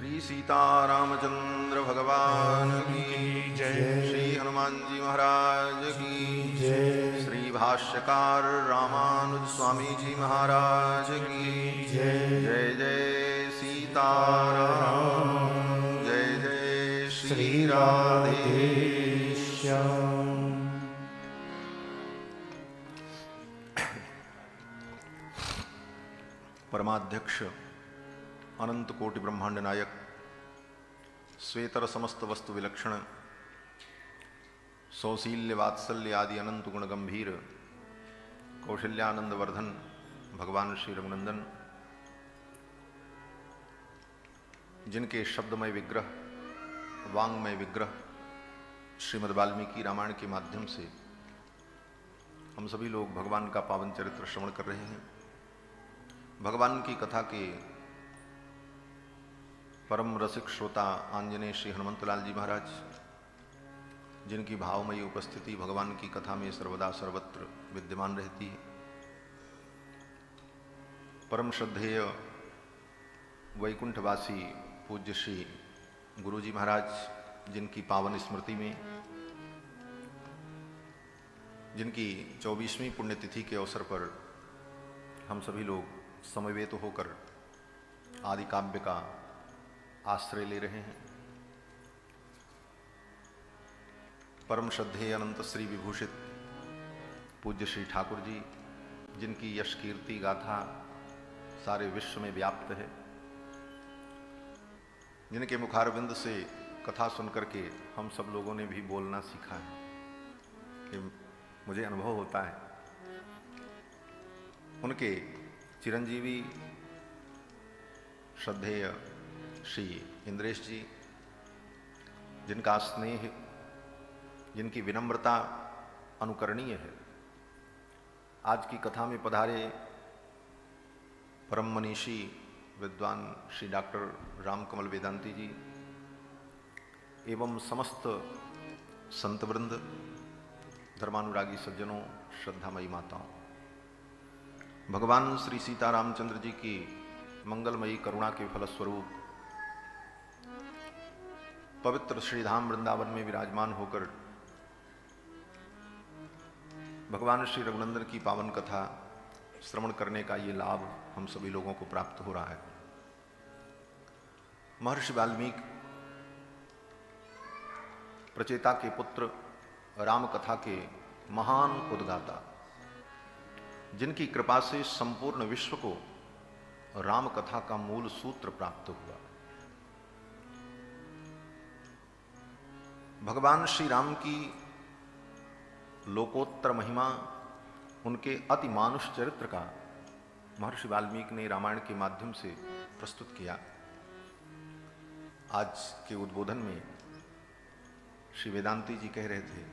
श्री सीतारामचंद्र भगवान की जय। श्री हनुमान जी महाराज की जय। श्री भाष्यकार रामानुज स्वामी जी महाराज की जय। जय जय सीताराम, जय जय श्री राधेश्याम। परमाध्यक्ष अनंत कोटि ब्रह्मांड नायक श्वेतर समस्त वस्तु विलक्षण सौशील्य वात्सल्य आदि अनंत गुण गंभीर कौशल्यानंद वर्धन भगवान श्री रघुनंदन, जिनके शब्दमय विग्रह वांगमय विग्रह श्रीमद् वाल्मीकि रामायण के माध्यम से हम सभी लोग भगवान का पावन चरित्र श्रवण कर रहे हैं। भगवान की कथा के परम रसिक श्रोता आंजनेय श्री हनुमंतलाल जी महाराज, जिनकी भावमयी उपस्थिति भगवान की कथा में सर्वदा सर्वत्र विद्यमान रहती है। परम श्रद्धेय वैकुंठवासी पूज्य श्री गुरु जी महाराज, जिनकी पावन स्मृति में, जिनकी 24वीं पुण्यतिथि के अवसर पर हम सभी लोग समवेत होकर आदि काव्य का आश्रय ले रहे हैं। परम श्रद्धेय अनंत श्री विभूषित पूज्य श्री ठाकुर जी, जिनकी यश कीर्ति गाथा सारे विश्व में व्याप्त है, जिनके मुखारविंद से कथा सुनकर के हम सब लोगों ने भी बोलना सीखा है, कि मुझे अनुभव होता है उनके चिरंजीवी श्रद्धेय श्री इंद्रेश जी, जिनका स्नेह, जिनकी विनम्रता अनुकरणीय है। आज की कथा में पधारे परम मनीषी विद्वान श्री डॉक्टर रामकमल वेदांती जी एवं समस्त संतवृंद, धर्मानुरागी सज्जनों, श्रद्धामयी माताओं, भगवान श्री सीतारामचंद्र जी की मंगलमयी करुणा के फलस्वरूप पवित्र श्रीधाम वृंदावन में विराजमान होकर भगवान श्री रघुनंदन की पावन कथा श्रवण करने का ये लाभ हम सभी लोगों को प्राप्त हो रहा है। महर्षि वाल्मीकि प्रचेता के पुत्र, राम कथा के महान उद्गाता, जिनकी कृपा से संपूर्ण विश्व को राम कथा का मूल सूत्र प्राप्त हुआ। भगवान श्री राम की लोकोत्तर महिमा, उनके अति मानुष चरित्र का महर्षि वाल्मीकि ने रामायण के माध्यम से प्रस्तुत किया। आज के उद्बोधन में श्री वेदांती जी कह रहे थे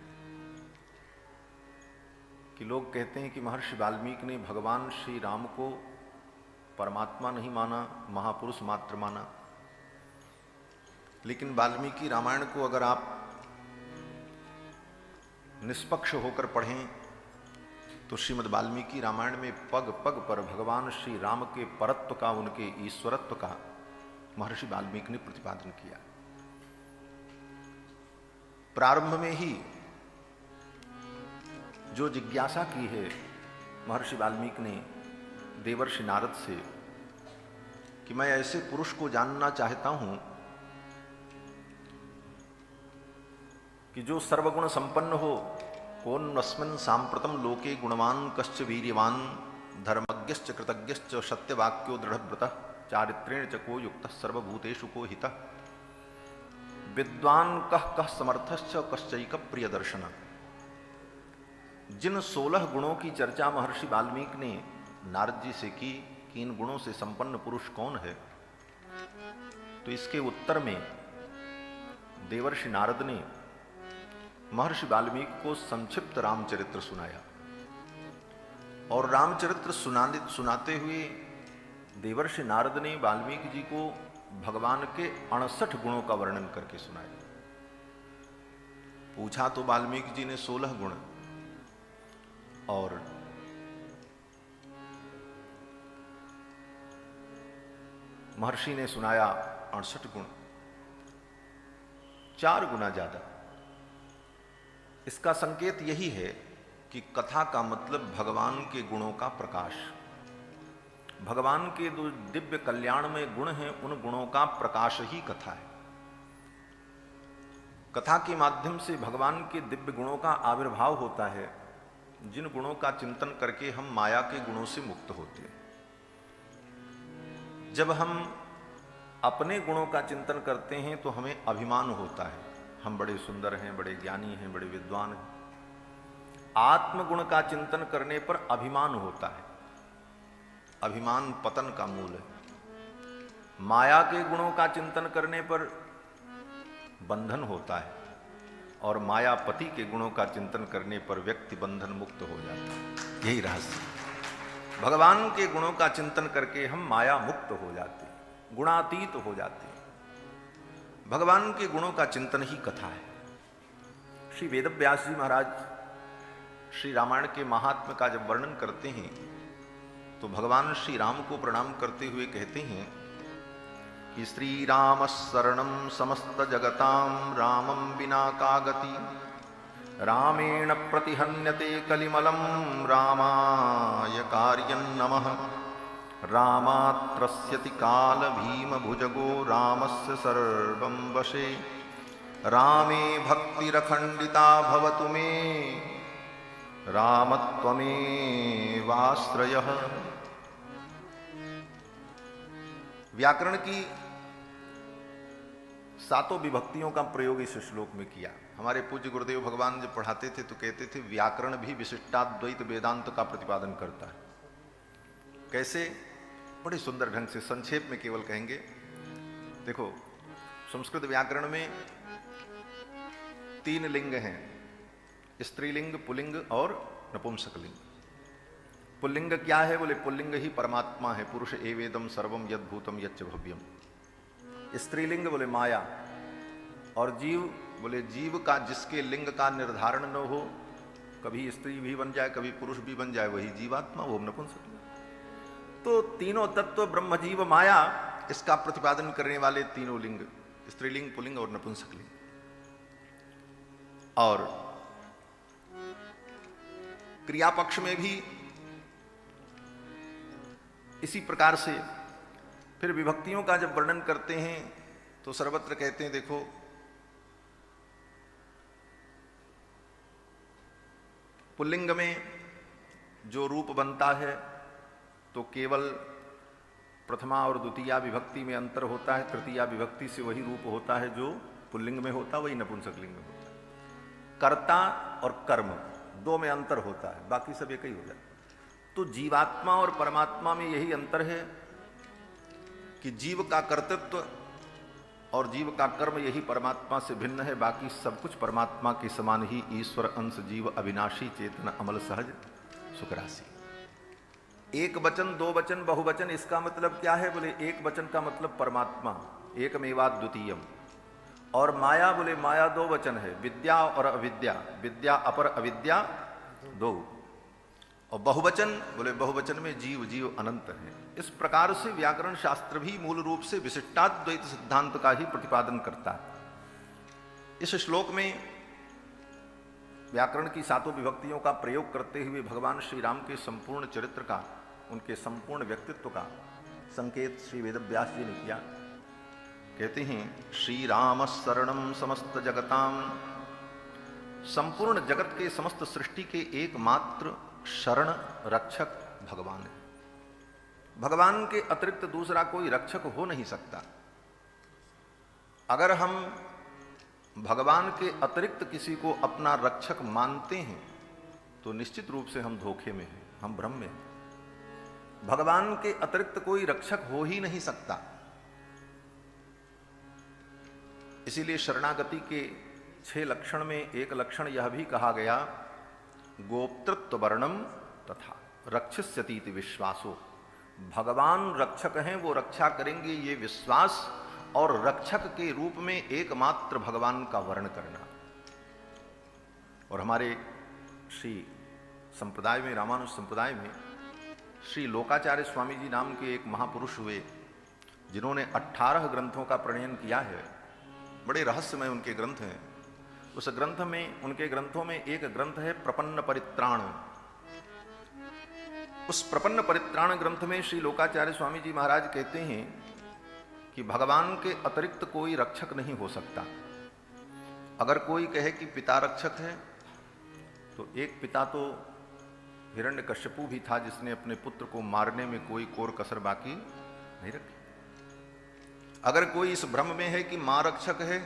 कि लोग कहते हैं कि महर्षि वाल्मीकि ने भगवान श्री राम को परमात्मा नहीं माना, महापुरुष मात्र माना। लेकिन वाल्मीकि रामायण को अगर आप निष्पक्ष होकर पढ़ें तो श्रीमद् वाल्मीकि रामायण में पग पग पर भगवान श्री राम के परत्व का, उनके ईश्वरत्व का महर्षि वाल्मीकि ने प्रतिपादन किया। प्रारंभ में ही जो जिज्ञासा की है महर्षि वाल्मीकि ने देवर्षि नारद से कि मैं ऐसे पुरुष को जानना चाहता हूं कि जो सर्वगुण संपन्न हो, कौन अस्मिन् सांप्रतम लोके गुणवान कश्च वीर्यवान धर्मज्ञश्च कृतज्ञश्च सत्यवाक्यो दृढ़व्रतः चारित्रेण च को युक्तः सर्वभूतेषु को हितः विद्वान कः कः समर्थश्च कश्चैक प्रियदर्शन। जिन 16 गुणों की चर्चा महर्षि वाल्मीकि ने नारद जी से की कि इन गुणों से संपन्न पुरुष कौन है, तो इसके उत्तर में देवर्षि नारद ने महर्षि वाल्मीकि को संक्षिप्त रामचरित्र सुनाया। और रामचरित्र सुनाते हुए देवर्षि नारद ने वाल्मीकि जी को भगवान के 68 गुणों का वर्णन करके सुनाया। पूछा तो वाल्मीकि जी ने 16 गुण, और महर्षि ने सुनाया 68 गुण, 4 गुना ज्यादा। इसका संकेत यही है कि कथा का मतलब भगवान के गुणों का प्रकाश। भगवान के जो दिव्य कल्याण में गुण हैं, उन गुणों का प्रकाश ही कथा है। कथा के माध्यम से भगवान के दिव्य गुणों का आविर्भाव होता है, जिन गुणों का चिंतन करके हम माया के गुणों से मुक्त होते हैं। जब हम अपने गुणों का चिंतन करते हैं तो हमें अभिमान होता है, हम बड़े सुंदर हैं, बड़े ज्ञानी हैं, बड़े विद्वान हैं। आत्मगुण का चिंतन करने पर अभिमान होता है, अभिमान पतन का मूल है। माया के गुणों का चिंतन करने पर बंधन होता है, और मायापति के गुणों का चिंतन करने पर व्यक्ति बंधन मुक्त हो जाता है। यही रहस्य। भगवान के गुणों का चिंतन करके हम माया मुक्त हो जाते हैं, गुणातीत हो जाते हैं। भगवान के गुणों का चिंतन ही कथा है। श्री वेदव्यास जी महाराज श्री रामायण के महात्म्य का जब वर्णन करते हैं तो भगवान श्री राम को प्रणाम करते हुए कहते हैं कि श्री राम शरणम समस्त जगताम रामम विना का गति रामेण प्रतिहन्यते कलिमलम रामाय कार्यं नमः रामात्रस्यति काल भीम भुजगो रामस्य सर्वं वशे रामे भक्तिरखंडिता भवतु मे रामत्वमेवाश्रयः। व्याकरण की 7 विभक्तियों का प्रयोग इस श्लोक में किया। हमारे पूज्य गुरुदेव भगवान जब पढ़ाते थे तो कहते थे व्याकरण भी विशिष्टाद्वैत वेदांत का प्रतिपादन करता है। कैसे? बड़े सुंदर ढंग से संक्षेप में केवल कहेंगे। देखो, संस्कृत व्याकरण में 3 लिंग हैं, स्त्रीलिंग, पुल्लिंग और नपुंसकलिंग। पुल्लिंग क्या है? बोले पुल्लिंग ही परमात्मा है, पुरुष एवेदम सर्वम यद भूतम यच्च भव्यम। स्त्रीलिंग बोले माया, और जीव बोले जीव का जिसके लिंग का निर्धारण न हो, कभी स्त्री भी बन जाए कभी पुरुष भी बन जाए, वही जीवात्मा, वो नपुंसकलिंग। तो तीनों तत्व ब्रह्म जीव माया, इसका प्रतिपादन करने वाले तीनों लिंग, स्त्रीलिंग, पुल्लिंग और नपुंसकलिंग। और क्रिया पक्ष में भी इसी प्रकार से फिर विभक्तियों का जब वर्णन करते हैं तो सर्वत्र कहते हैं, देखो पुल्लिंग में जो रूप बनता है तो केवल प्रथमा और द्वितीया विभक्ति में अंतर होता है, तृतीया विभक्ति से वही रूप होता है जो पुल्लिंग में होता, वही नपुंसकलिंग में होता है। कर्ता और कर्म 2 में अंतर होता है, बाकी सब एक ही हो जाता है। तो जीवात्मा और परमात्मा में यही अंतर है कि जीव का कर्तृत्व और जीव का कर्म यही परमात्मा से भिन्न है, बाकी सब कुछ परमात्मा के समान ही ईश्वर अंश जीव अविनाशी चेतन अमल सहज सुखराशि। एक वचन, 2 वचन, बहुवचन, इसका मतलब क्या है? बोले एक वचन का मतलब परमात्मा, एकमेवा द्वितीयम। और माया, बोले माया 2 वचन है, विद्या और अविद्या, विद्या अपर अविद्या 2। और बहुवचन, बोले बहुवचन में जीव, जीव अनंत है। इस प्रकार से व्याकरण शास्त्र भी मूल रूप से विशिष्टाद्वैत सिद्धांत का ही प्रतिपादन करता है। इस श्लोक में व्याकरण की 7 विभक्तियों का प्रयोग करते हुए भगवान श्री राम के संपूर्ण चरित्र का, उनके संपूर्ण व्यक्तित्व का संकेत श्री वेदव्यास जी ने किया। कहते हैं श्री राम शरणम समस्त जगताम, संपूर्ण जगत के समस्त सृष्टि के एकमात्र शरण रक्षक भगवान है। भगवान के अतिरिक्त दूसरा कोई रक्षक हो नहीं सकता। अगर हम भगवान के अतिरिक्त किसी को अपना रक्षक मानते हैं तो निश्चित रूप से हम धोखे में हैं, हम भ्रम में हैं। भगवान के अतिरिक्त कोई रक्षक हो ही नहीं सकता। इसीलिए शरणागति के 6 लक्षण में एक लक्षण यह भी कहा गया, गोप्तृत्व वर्णम तथा रक्षस्यतीति विश्वासो। भगवान रक्षक हैं, वो रक्षा करेंगे, ये विश्वास, और रक्षक के रूप में एकमात्र भगवान का वर्ण करना। और हमारे श्री संप्रदाय में, रामानुज संप्रदाय में, श्री लोकाचार्य स्वामी जी नाम के एक महापुरुष हुए, जिन्होंने 18 ग्रंथों का प्रणयन किया है, बड़े रहस्यमय उनके ग्रंथ हैं। उस ग्रंथ में, उनके ग्रंथों में एक ग्रंथ है प्रपन्न परित्राण। उस प्रपन्न परित्राण ग्रंथ में श्री लोकाचार्य स्वामी जी महाराज कहते हैं कि भगवान के अतिरिक्त कोई रक्षक नहीं हो सकता। अगर कोई कहे कि पिता रक्षक है, तो एक पिता तो हिरण्यकश्यपु भी था, जिसने अपने पुत्र को मारने में कोई कोर कसर बाकी नहीं रखी। अगर कोई इस भ्रम में है कि मां रक्षक है,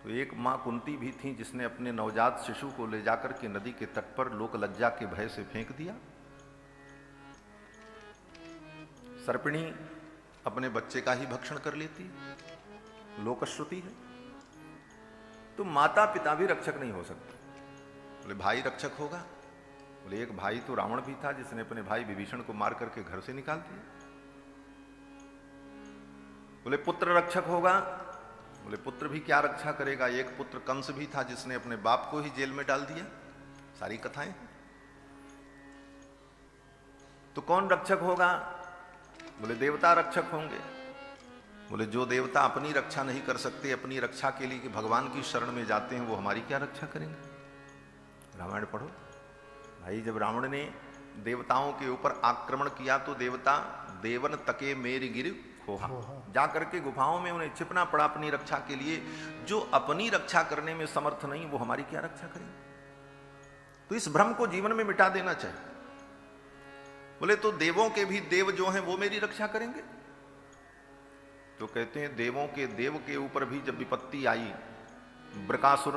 तो एक मां कुंती भी थी, जिसने अपने नवजात शिशु को ले जाकर के नदी के तट पर लोक लज्जा के भय से फेंक दिया। सर्पिणी अपने बच्चे का ही भक्षण कर लेती, लोकश्रुति है। तो माता पिता भी रक्षक नहीं हो सकते। बोले भाई रक्षक होगा? बोले एक भाई तो रावण भी था, जिसने अपने भाई विभीषण को मार करके घर से निकाल दिया। बोले पुत्र रक्षक होगा? बोले पुत्र भी क्या रक्षा करेगा, एक पुत्र कंस भी था, जिसने अपने बाप को ही जेल में डाल दिया। सारी कथाएं। तो कौन रक्षक होगा? बोले देवता रक्षक होंगे। बोले जो देवता अपनी रक्षा नहीं कर सकते, अपनी रक्षा के लिए कि भगवान की शरण में जाते हैं, वो हमारी क्या रक्षा करेंगे? रामायण पढ़ो भाई। जब रावण ने देवताओं के ऊपर आक्रमण किया, तो देवता देवन तके मेरी गिर खोहा, जाकर के गुफाओं में उन्हें छिपना पड़ा अपनी रक्षा के लिए। जो अपनी रक्षा करने में समर्थ नहीं, वो हमारी क्या रक्षा करेंगे? तो इस भ्रम को जीवन में मिटा देना चाहिए। बोले तो देवों के भी देव जो हैं, वो मेरी रक्षा करेंगे? तो कहते हैं देवों के देव के ऊपर भी जब विपत्ति आई, बृकासुर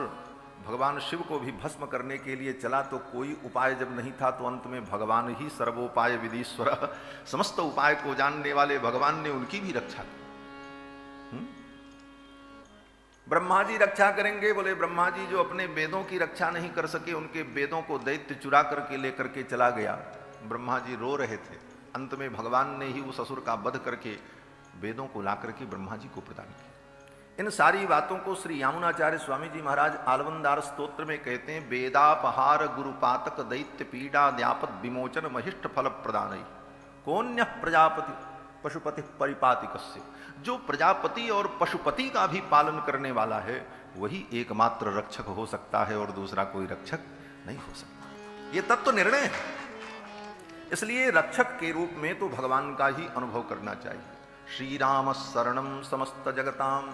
भगवान शिव को भी भस्म करने के लिए चला, तो कोई उपाय जब नहीं था, तो अंत में भगवान ही सर्वोपाय विधीश्वर, समस्त उपाय को जानने वाले भगवान ने उनकी भी रक्षा की। ब्रह्मा जी रक्षा करेंगे? बोले ब्रह्मा जी जो अपने वेदों की रक्षा नहीं कर सके, उनके वेदों को दैत्य चुरा करके लेकर के चला गया। ब्रह्मा जी रो रहे थे, अंत में भगवान ने ही उस असुर का वध करके वेदों को ला करके ब्रह्मा जी को प्रदान किया। इन सारी बातों को श्री यामुनाचार्य स्वामी जी महाराज आलवंदार स्तोत्र में कहते हैं, वेदापहार गुरुपातक दैत्य पीड़ा द्यापत विमोचन महिष्ठ फल प्रदान कौन्य प्रजापति पशुपति परिपातिकस्य। जो प्रजापति और पशुपति का भी पालन करने वाला है, वही एकमात्र रक्षक हो सकता है, और दूसरा कोई रक्षक नहीं हो सकता। ये तत्व निर्णय है। इसलिए रक्षक के रूप में तो भगवान का ही अनुभव करना चाहिए। श्री राम शरणम समस्त जगताम,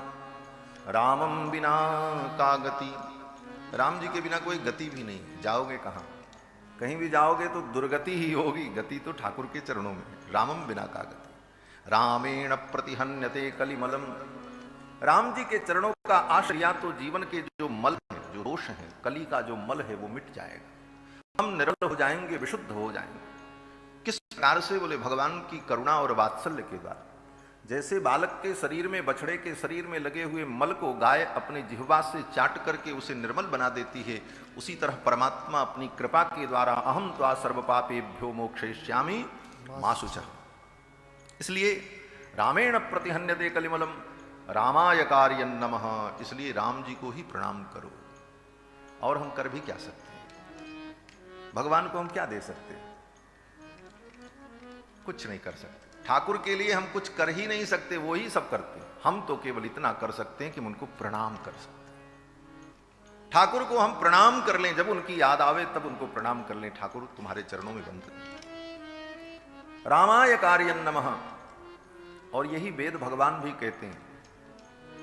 रामम बिना का गति। राम जी के बिना कोई गति भी नहीं। जाओगे कहाँ? कहीं भी जाओगे तो दुर्गति ही होगी, गति तो ठाकुर के चरणों में। रामम बिना का गति। रामेण प्रतिहन्यते कलिमलम। राम जी के चरणों का आश्रया तो जीवन के जो मल है, जो दोष है, कली का जो मल है, वो मिट जाएगा। हम निर्मल हो जाएंगे, विशुद्ध हो जाएंगे। किस प्रकार से? बोले भगवान की करुणा और वात्सल्य के द्वारा। जैसे बालक के शरीर में, बछड़े के शरीर में लगे हुए मल को गाय अपने जिह्वा से चाट करके उसे निर्मल बना देती है, उसी तरह परमात्मा अपनी कृपा के द्वारा अहम त्वा सर्व पापेभ्यो मोक्षयिष्यामि मा शुचः। इसलिए रामेण प्रतिहन्यते कलिमलम रामाय कार्यं नमः। इसलिए राम जी को ही प्रणाम करो। और हम कर भी क्या सकते हैं? भगवान को हम क्या दे सकते हैं? कुछ नहीं कर सकते। ठाकुर के लिए हम कुछ कर ही नहीं सकते, वो ही सब करते हैं। हम तो केवल इतना कर सकते हैं कि हम उनको प्रणाम कर सकते हैं। ठाकुर को हम प्रणाम कर लें, जब उनकी याद आवे तब उनको प्रणाम कर लें। ठाकुर तुम्हारे चरणों में वंदन। रामाय कार्यं नमः। और यही वेद भगवान भी कहते हैं,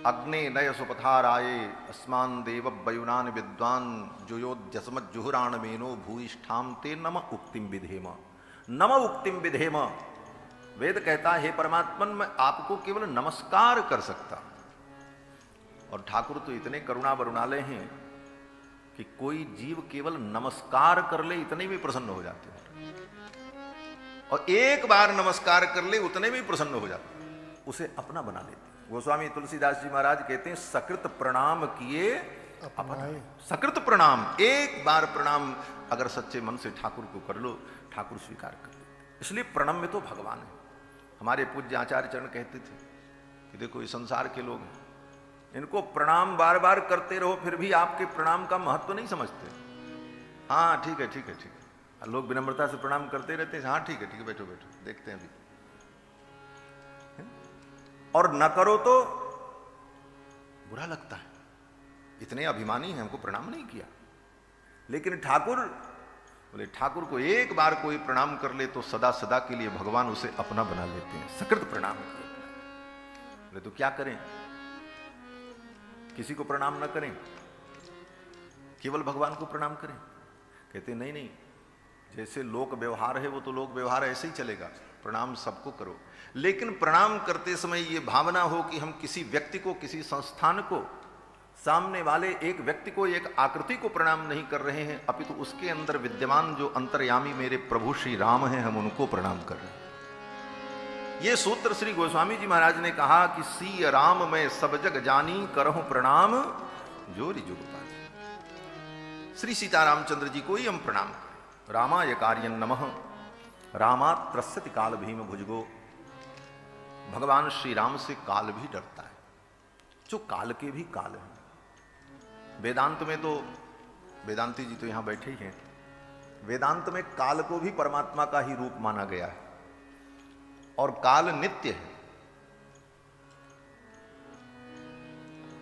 अग्ने नय सुपथाराये अस्मान देव वयुनान विद्वान जुयोद्यसमत जुहुराण मेनो भूयिष्ठाम ते नम उक्तिम विधेम। नम उक्तिम विधेम। वेद कहता है, हे परमात्मन, मैं आपको केवल नमस्कार कर सकता। और ठाकुर तो इतने करुणा वरुणालय हैं कि कोई जीव केवल नमस्कार कर ले, इतने भी प्रसन्न हो जाते हैं। और एक बार नमस्कार कर ले, उतने भी प्रसन्न हो जाते हैं, उसे अपना बना लेते। गोस्वामी तुलसीदास जी महाराज कहते हैं, सकृत प्रणाम किए अपना। सकृत प्रणाम, एक बार प्रणाम अगर सच्चे मन से ठाकुर को कर लो, ठाकुर स्वीकार कर लेते। इसलिए प्रणम्य तो भगवान है। हमारे पूज्य आचार्य चरण कहते थे कि देखो, ये संसार के लोग हैं, इनको प्रणाम बार बार करते रहो, फिर भी आपके प्रणाम का महत्व नहीं समझते। हाँ ठीक है, ठीक है, ठीक है। लोग विनम्रता से प्रणाम करते रहते हैं। हाँ ठीक है, ठीक है, बैठो बैठो, देखते हैं अभी। और न करो तो बुरा लगता है। इतने अभिमानी हैं, हमको प्रणाम नहीं किया। लेकिन ठाकुर बोले, ठाकुर को एक बार कोई प्रणाम कर ले तो सदा सदा के लिए भगवान उसे अपना बना लेते हैं। सकृत प्रणाम कर। बोले तो क्या करें, किसी को प्रणाम न करें, केवल भगवान को प्रणाम करें? कहते नहीं नहीं, जैसे लोक व्यवहार है वो तो लोक व्यवहार ऐसे ही चलेगा, प्रणाम सबको करो, लेकिन प्रणाम करते समय ये भावना हो कि हम किसी व्यक्ति को, किसी संस्थान को, सामने वाले एक व्यक्ति को, एक आकृति को प्रणाम नहीं कर रहे हैं, अपितु उसके अंदर विद्यमान जो अंतर्यामी मेरे प्रभु श्री राम हैं, हम उनको प्रणाम कर रहे हैं। ये सूत्र श्री गोस्वामी जी महाराज ने कहा कि सी राम मैं सब जग जानी, करहूं प्रणाम जोरी जुग पानी। श्री सीतारामचंद्र जी को ही हम प्रणाम करें। रामाय कार्यं नमः, रामात् त्रस्यति काल भीम भुजगो। भगवान श्री राम से काल भी डरता है, जो काल के भी काल है। वेदांत में तो, वेदांती जी तो यहां बैठे ही हैं, वेदांत में काल को भी परमात्मा का ही रूप माना गया है और काल नित्य है।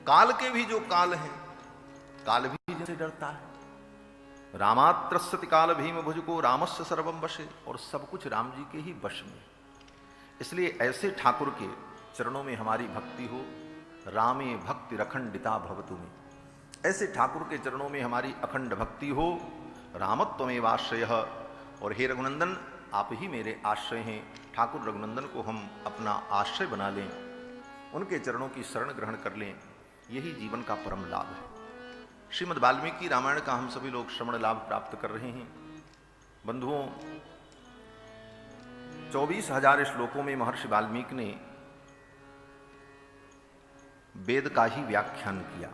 काल के भी जो काल हैं, काल भी जैसे डरता है। रामात् त्रस्यति काल भीम भुजगो, रामस्य सर्वं वशे, और सब कुछ राम जी के ही वश में। इसलिए ऐसे ठाकुर के चरणों में हमारी भक्ति हो। रामे भक्ति रखंडिता भवतु में, ऐसे ठाकुर के चरणों में हमारी अखंड भक्ति हो। रामत्वमेव आश्रयः, और हे रघुनंदन आप ही मेरे आश्रय हैं। ठाकुर रघुनंदन को हम अपना आश्रय बना लें, उनके चरणों की शरण ग्रहण कर लें, यही जीवन का परम लाभ है। श्रीमद् वाल्मीकि रामायण का हम सभी लोग श्रवण लाभ प्राप्त कर रहे हैं। बंधुओं, 24,000 श्लोकों में महर्षि वाल्मीकि ने वेद का ही व्याख्यान किया।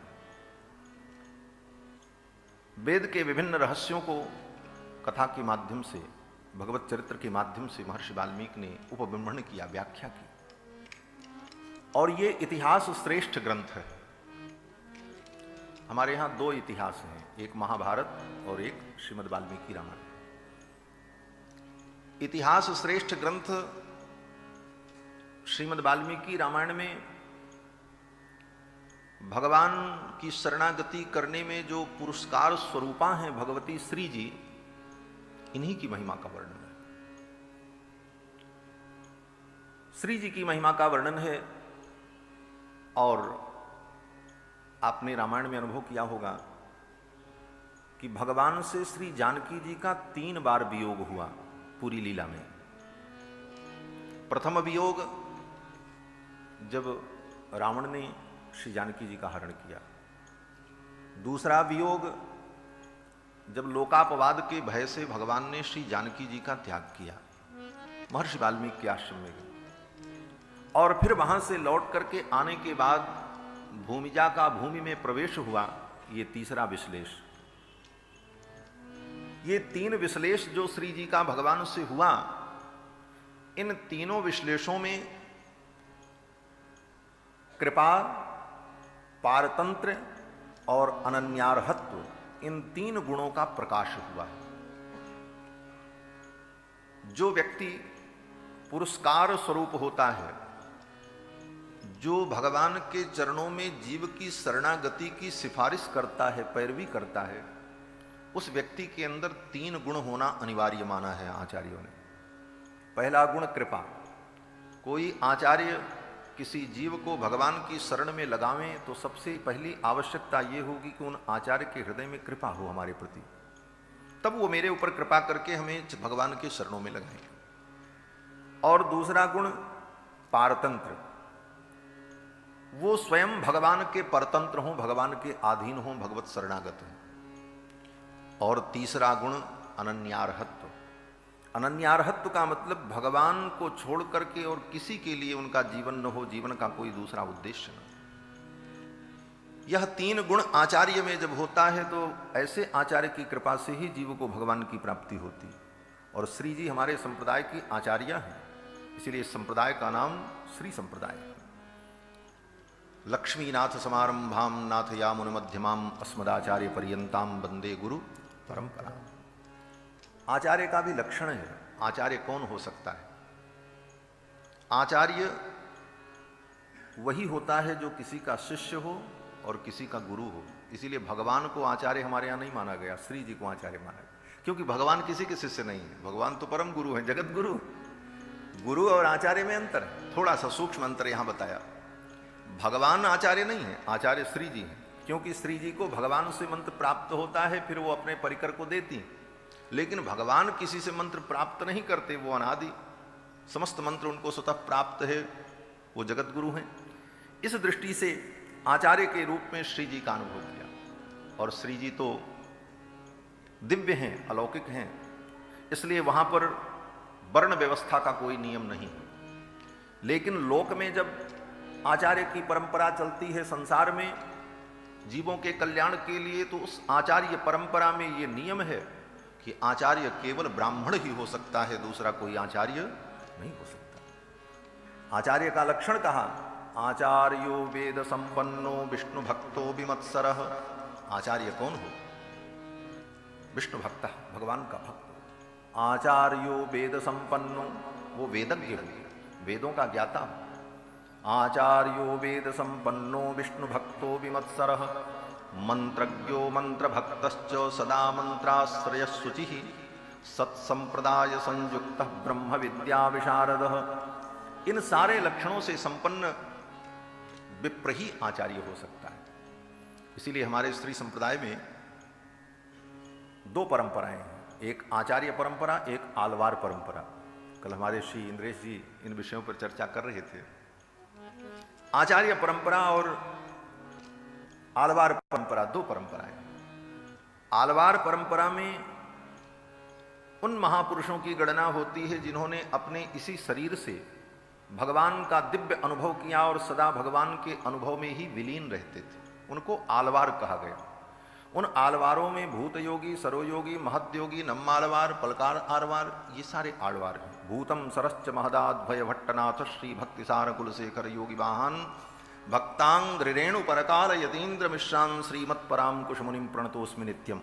वेद के विभिन्न रहस्यों को कथा के माध्यम से, भगवत चरित्र के माध्यम से महर्षि वाल्मीकि ने उपबिंबन किया, व्याख्या की। और ये इतिहास श्रेष्ठ ग्रंथ है। हमारे यहां दो इतिहास हैं, एक महाभारत और एक श्रीमद् वाल्मीकि रामायण। इतिहास श्रेष्ठ ग्रंथ श्रीमद् वाल्मीकि रामायण में भगवान की शरणागति करने में जो पुरस्कार स्वरूपा हैं भगवती श्री जी, इन्हीं की महिमा का वर्णन है। श्री जी की महिमा का वर्णन है। और आपने रामायण में अनुभव किया होगा कि भगवान से श्री जानकी जी का 3 बार वियोग हुआ पूरी लीला में। प्रथम वियोग जब रावण ने श्री जानकी जी का हरण किया। दूसरा वियोग जब लोकापवाद के भय से भगवान ने श्री जानकी जी का त्याग किया, महर्षि वाल्मीकि के आश्रम में गए। और फिर वहां से लौट करके आने के बाद भूमिजा का भूमि में प्रवेश हुआ, ये तीसरा विश्लेष। ये 3 विश्लेष जो श्री जी का भगवान से हुआ, इन तीनों विश्लेषों में कृपा, पारतंत्र और अनन्यार्हत्व, इन 3 गुणों का प्रकाश हुआ है। जो व्यक्ति पुरस्कार स्वरूप होता है, जो भगवान के चरणों में जीव की शरणागति की सिफारिश करता है, पैरवी करता है, उस व्यक्ति के अंदर 3 गुण होना अनिवार्य माना है आचार्यों ने। पहला गुण कृपा। कोई आचार्य किसी जीव को भगवान की शरण में लगावें तो सबसे पहली आवश्यकता ये होगी कि उन आचार्य के हृदय में कृपा हो हमारे प्रति, तब वो मेरे ऊपर कृपा करके हमें भगवान के शरणों में लगाएंगे। और दूसरा गुण पारतंत्र। वो स्वयं भगवान के परतंत्र हों, भगवान के अधीन हों, भगवत शरणागत हों। और तीसरा गुण अनन्यार्हत्व। अनन्यार्हत्व का मतलब भगवान को छोड़ करके और किसी के लिए उनका जीवन न हो, जीवन का कोई दूसरा उद्देश्य न। यह 3 गुण आचार्य में जब होता है तो ऐसे आचार्य की कृपा से ही जीव को भगवान की प्राप्ति होती। और श्री जी हमारे संप्रदाय की आचार्य हैं, इसीलिए इस संप्रदाय का नाम श्री संप्रदाय है। लक्ष्मीनाथ समारंभाम नाथयामुन मध्यमाम अस्मदाचार्य पर्यंताम वंदे गुरु परंपरा। आचार्य का भी लक्षण है। आचार्य कौन हो सकता है? आचार्य वही होता है जो किसी का शिष्य हो और किसी का गुरु हो। इसीलिए भगवान को आचार्य हमारे यहाँ नहीं माना गया, श्री जी को आचार्य माना गया, क्योंकि भगवान किसी के शिष्य नहीं है। भगवान तो परम गुरु है, जगत गुरु। गुरु और आचार्य में अंतर है, थोड़ा सा सूक्ष्म अंतर यहां बताया। भगवान आचार्य नहीं है, आचार्य श्री जी हैं, क्योंकि श्री जी को भगवान से मंत्र प्राप्त होता है, फिर वो अपने परिकर को देती हैं। लेकिन भगवान किसी से मंत्र प्राप्त नहीं करते, वो अनादि, समस्त मंत्र उनको स्वतः प्राप्त है, वो जगत गुरु हैं। इस दृष्टि से आचार्य के रूप में श्री जी का अनुभव किया। और श्री जी तो दिव्य हैं, अलौकिक हैं, इसलिए वहां पर वर्ण व्यवस्था का कोई नियम नहीं है। लेकिन लोक में जब आचार्य की परंपरा चलती है संसार में जीवों के कल्याण के लिए, तो उस आचार्य परंपरा में ये नियम है कि आचार्य केवल ब्राह्मण ही हो सकता है, दूसरा कोई आचार्य नहीं हो सकता। आचार्य का लक्षण कहा, आचार्यो वेद संपन्नो विष्णु भक्तो विमत्सरः। आचार्य कौन हो? विष्णु भक्त, भगवान का भक्त। आचार्यो वेद संपन्नो, वो वेदज्ञ हो, वेदों का ज्ञाता हो। आचार्यो वेद संपन्नो विष्णु भक्तो विमत्सरः। मंत्रज्ञो मंत्र भक्तश्च सदा मंत्राश्रय शुचि सत्संप्रदाय संयुक्त ब्रह्म विद्या विशारदः। इन सारे लक्षणों से संपन्न विप्र ही आचार्य हो सकता है। इसीलिए हमारे स्त्री संप्रदाय में दो परंपराएं हैं, एक आचार्य परंपरा, एक आलवार परंपरा। कल हमारे श्री इंद्रेश जी इन विषयों पर चर्चा कर रहे थे। आचार्य परंपरा और आलवार परंपरा, दो परंपराएं। आलवार परंपरा में उन महापुरुषों की गणना होती है जिन्होंने अपने इसी शरीर से भगवान का दिव्य अनुभव किया और सदा भगवान के अनुभव में ही विलीन रहते थे, उनको आलवार कहा गया। उन आलवारों में भूत योगी, सरोयोगी, महद्योगी, नम्मालवार, पलकार आलवार, ये सारे आलवार हैं। भूतम सरश्च महदाद्भय भट्टनाथ श्री भक्तिसार कुलशेखर योगी वाहन भक्तांग रेणु परकाल यतीन्द्र मिश्रान श्रीमत्पराम कुशमुनिम प्रणतोस्मि नित्यम,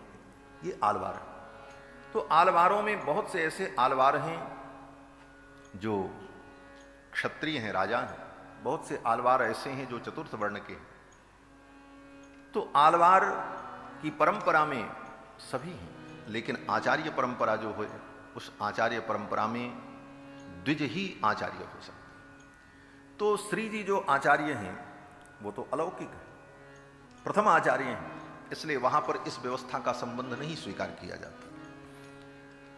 ये आलवार है। तो आलवारों में बहुत से ऐसे आलवार हैं जो क्षत्रिय हैं, राजा हैं। बहुत से आलवार ऐसे हैं जो चतुर्थ वर्ण के हैं। तो आलवार की परंपरा में सभी हैं, लेकिन आचार्य परंपरा जो है, उस आचार्य परंपरा में द्विज ही आचार्य हो सकते हैं। तो श्री जी जो आचार्य हैं वो तो अलौकिक है, प्रथम आचार्य हैं, इसलिए वहां पर इस व्यवस्था का संबंध नहीं स्वीकार किया जाता।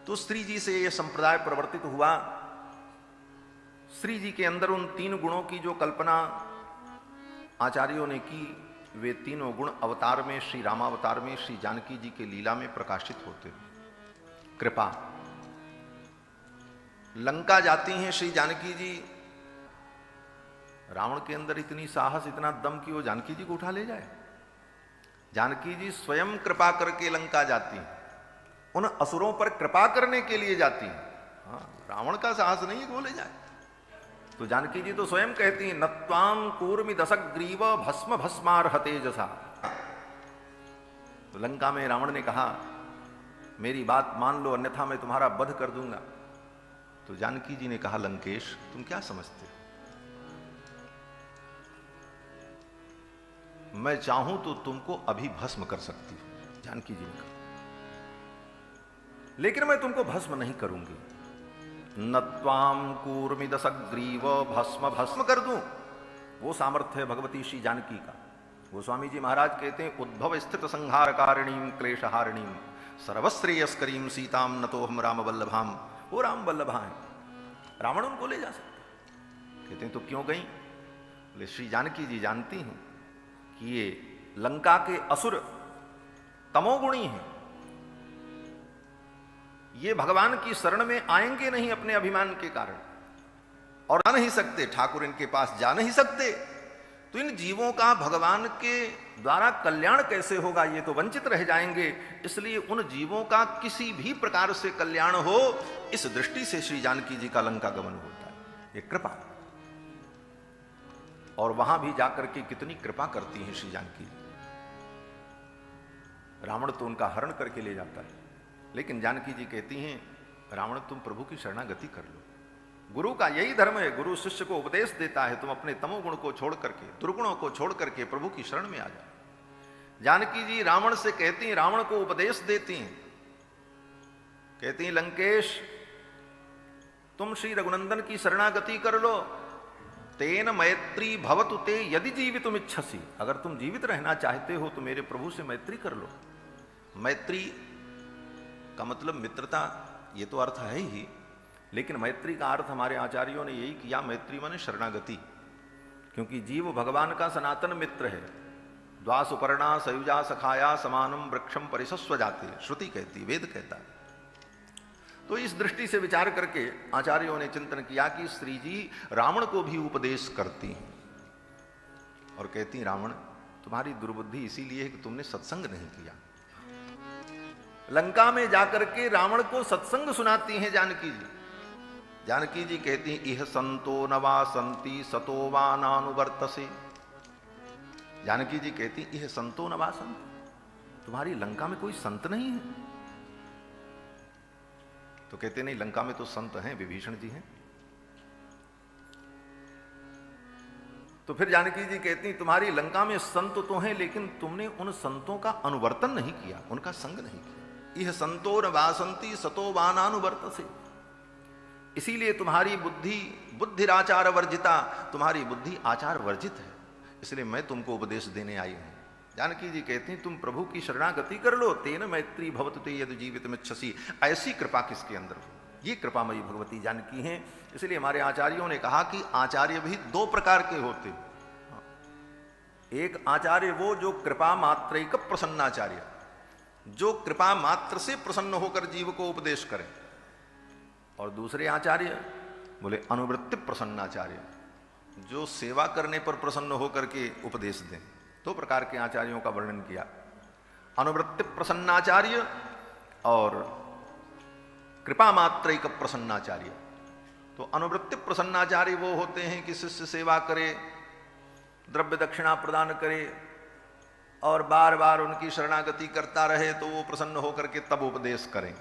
तो श्री जी से यह संप्रदाय प्रवर्तित हुआ। श्री जी के अंदर उन तीन गुणों की जो कल्पना आचार्यों ने की, वे तीनों गुण अवतार में, श्री रामावतार में, श्री जानकी जी के लीला में प्रकाशित होते हैं। कृपा, लंका जाती हैं श्री जानकी जी, रावण के अंदर इतनी साहस, इतना दम कि वो जानकी जी को उठा ले जाए। जानकी जी स्वयं कृपा करके लंका जाती हैं, उन असुरों पर कृपा करने के लिए जाती हैं। हाँ, रावण का साहस नहीं है कि वो ले जाए। तो जानकी जी तो स्वयं कहती हैं, नत्वां कूर्मि दशग्रीव भस्म भस्मार हतेजसा। तो लंका में रावण ने कहा, मेरी बात मान लो अन्यथा मैं तुम्हारा वध कर दूंगा। तो जानकी जी ने कहा, लंकेश तुम क्या समझते हो, मैं चाहूं तो तुमको अभी भस्म कर सकती हूं। जानकी जी ने कहा, लेकिन मैं तुमको भस्म नहीं करूंगी। नत्वाम कूर्मि दशग्रीव भस्म भस्म कर दूं, वो सामर्थ्य है भगवती श्री जानकी का। गोस्वामी जी महाराज कहते हैं, उद्भव स्थित संहार कारिणीम क्लेशहारिणीम सर्वश्रेयस्करीम सीताम नतो हम राम वल्लभाम। वो राम वल्लभा है, रावण उनको ले जा सकता। कहते हैं तो क्यों गई? बोले श्री जानकी जी जानती हैं कि ये लंका के असुर तमोगुणी हैं, ये भगवान की शरण में आएंगे नहीं अपने अभिमान के कारण, और जा नहीं सकते, ठाकुर इनके पास जा नहीं सकते। तो इन जीवों का भगवान के द्वारा कल्याण कैसे होगा, ये तो वंचित रह जाएंगे। इसलिए उन जीवों का किसी भी प्रकार से कल्याण हो, इस दृष्टि से श्री जानकी जी का लंका गमन होता है, ये कृपा। और वहां भी जाकर के कितनी कृपा करती हैं श्री जानकी। रावण तो उनका हरण करके ले जाता है, लेकिन जानकी जी कहती हैं, रावण तुम प्रभु की शरणागति कर लो, गुरु का यही धर्म है, गुरु शिष्य को उपदेश देता है, तुम अपने तमोगुण को छोड़ करके, दुर्गुणों को छोड़ करके प्रभु की शरण में आ जाओ। जानकी जी रावण से कहती हैं, रावण को उपदेश देती हैं, कहती हैं लंकेश तुम श्री रघुनंदन की शरणागति कर लो, तेन मैत्री भवतु ते यदि जीवितुम इच्छसि, अगर तुम जीवित रहना चाहते हो तो मेरे प्रभु से मैत्री कर लो। मैत्री का मतलब मित्रता, ये तो अर्थ है ही, लेकिन मैत्री का अर्थ हमारे आचार्यों ने यही किया, मैत्री माने शरणागति, क्योंकि जीव भगवान का सनातन मित्र है। द्वास उपर्णा सयुजा सखाया समानम वृक्षम परिसस्व जाते, श्रुति कहती, वेद कहता है। तो इस दृष्टि से विचार करके आचार्यों ने चिंतन किया कि श्री जी रावण को भी उपदेश करती हैं और कहती हैं, रावण तुम्हारी दुर्बुद्धि इसीलिए है कि तुमने सत्संग नहीं किया। लंका में जाकर के रावण को सत्संग सुनाती हैं जानकी जी। जानकी जी कहती हैं, इह संतो न वा संति सतो वा नानुवर्तसे। जानकी जी कहती, इह संतो न वा संति, तुम्हारी लंका में कोई संत नहीं है। तो कहते नहीं, लंका में तो संत हैं, विभीषण जी हैं। तो फिर जानकी जी कहती, तुम्हारी लंका में संत तो हैं, लेकिन तुमने उन संतों का अनुवर्तन नहीं किया, उनका संग नहीं किया। यह संतो न वासंती सतो वानानुवर्तसे, इसीलिए तुम्हारी बुद्धि बुद्धिराचार वर्जिता, तुम्हारी बुद्धि आचार वर्जित है, इसलिए मैं तुमको उपदेश देने आई हूं। जानकी जी कहती हैं, तुम प्रभु की शरणागति कर लो, तेन मैत्री भवतु ते यदि जीवितमिच्छसि। ऐसी कृपा किसके अंदर हो, ये कृपामयी भगवती जानकी हैं। इसलिए हमारे आचार्यों ने कहा कि आचार्य भी दो प्रकार के होते हैं। एक आचार्य वो जो कृपा मात्रैक प्रसन्नाचार्य, जो कृपा मात्र से प्रसन्न होकर जीव को उपदेश करें, और दूसरे आचार्य बोले अनुवृत्ति प्रसन्नाचार्य, जो सेवा करने पर प्रसन्न होकर के उपदेश दें। दो प्रकार के आचार्यों का वर्णन किया, अनुवृत्ति प्रसन्नाचार्य और कृपा मात्रैक प्रसन्नाचार्य। तो अनुवृत्ति प्रसन्नाचार्य वो होते हैं कि शिष्य सेवा करे, द्रव्य दक्षिणा प्रदान करे और बार बार उनकी शरणागति करता रहे, तो वो प्रसन्न होकर के तब उपदेश करें,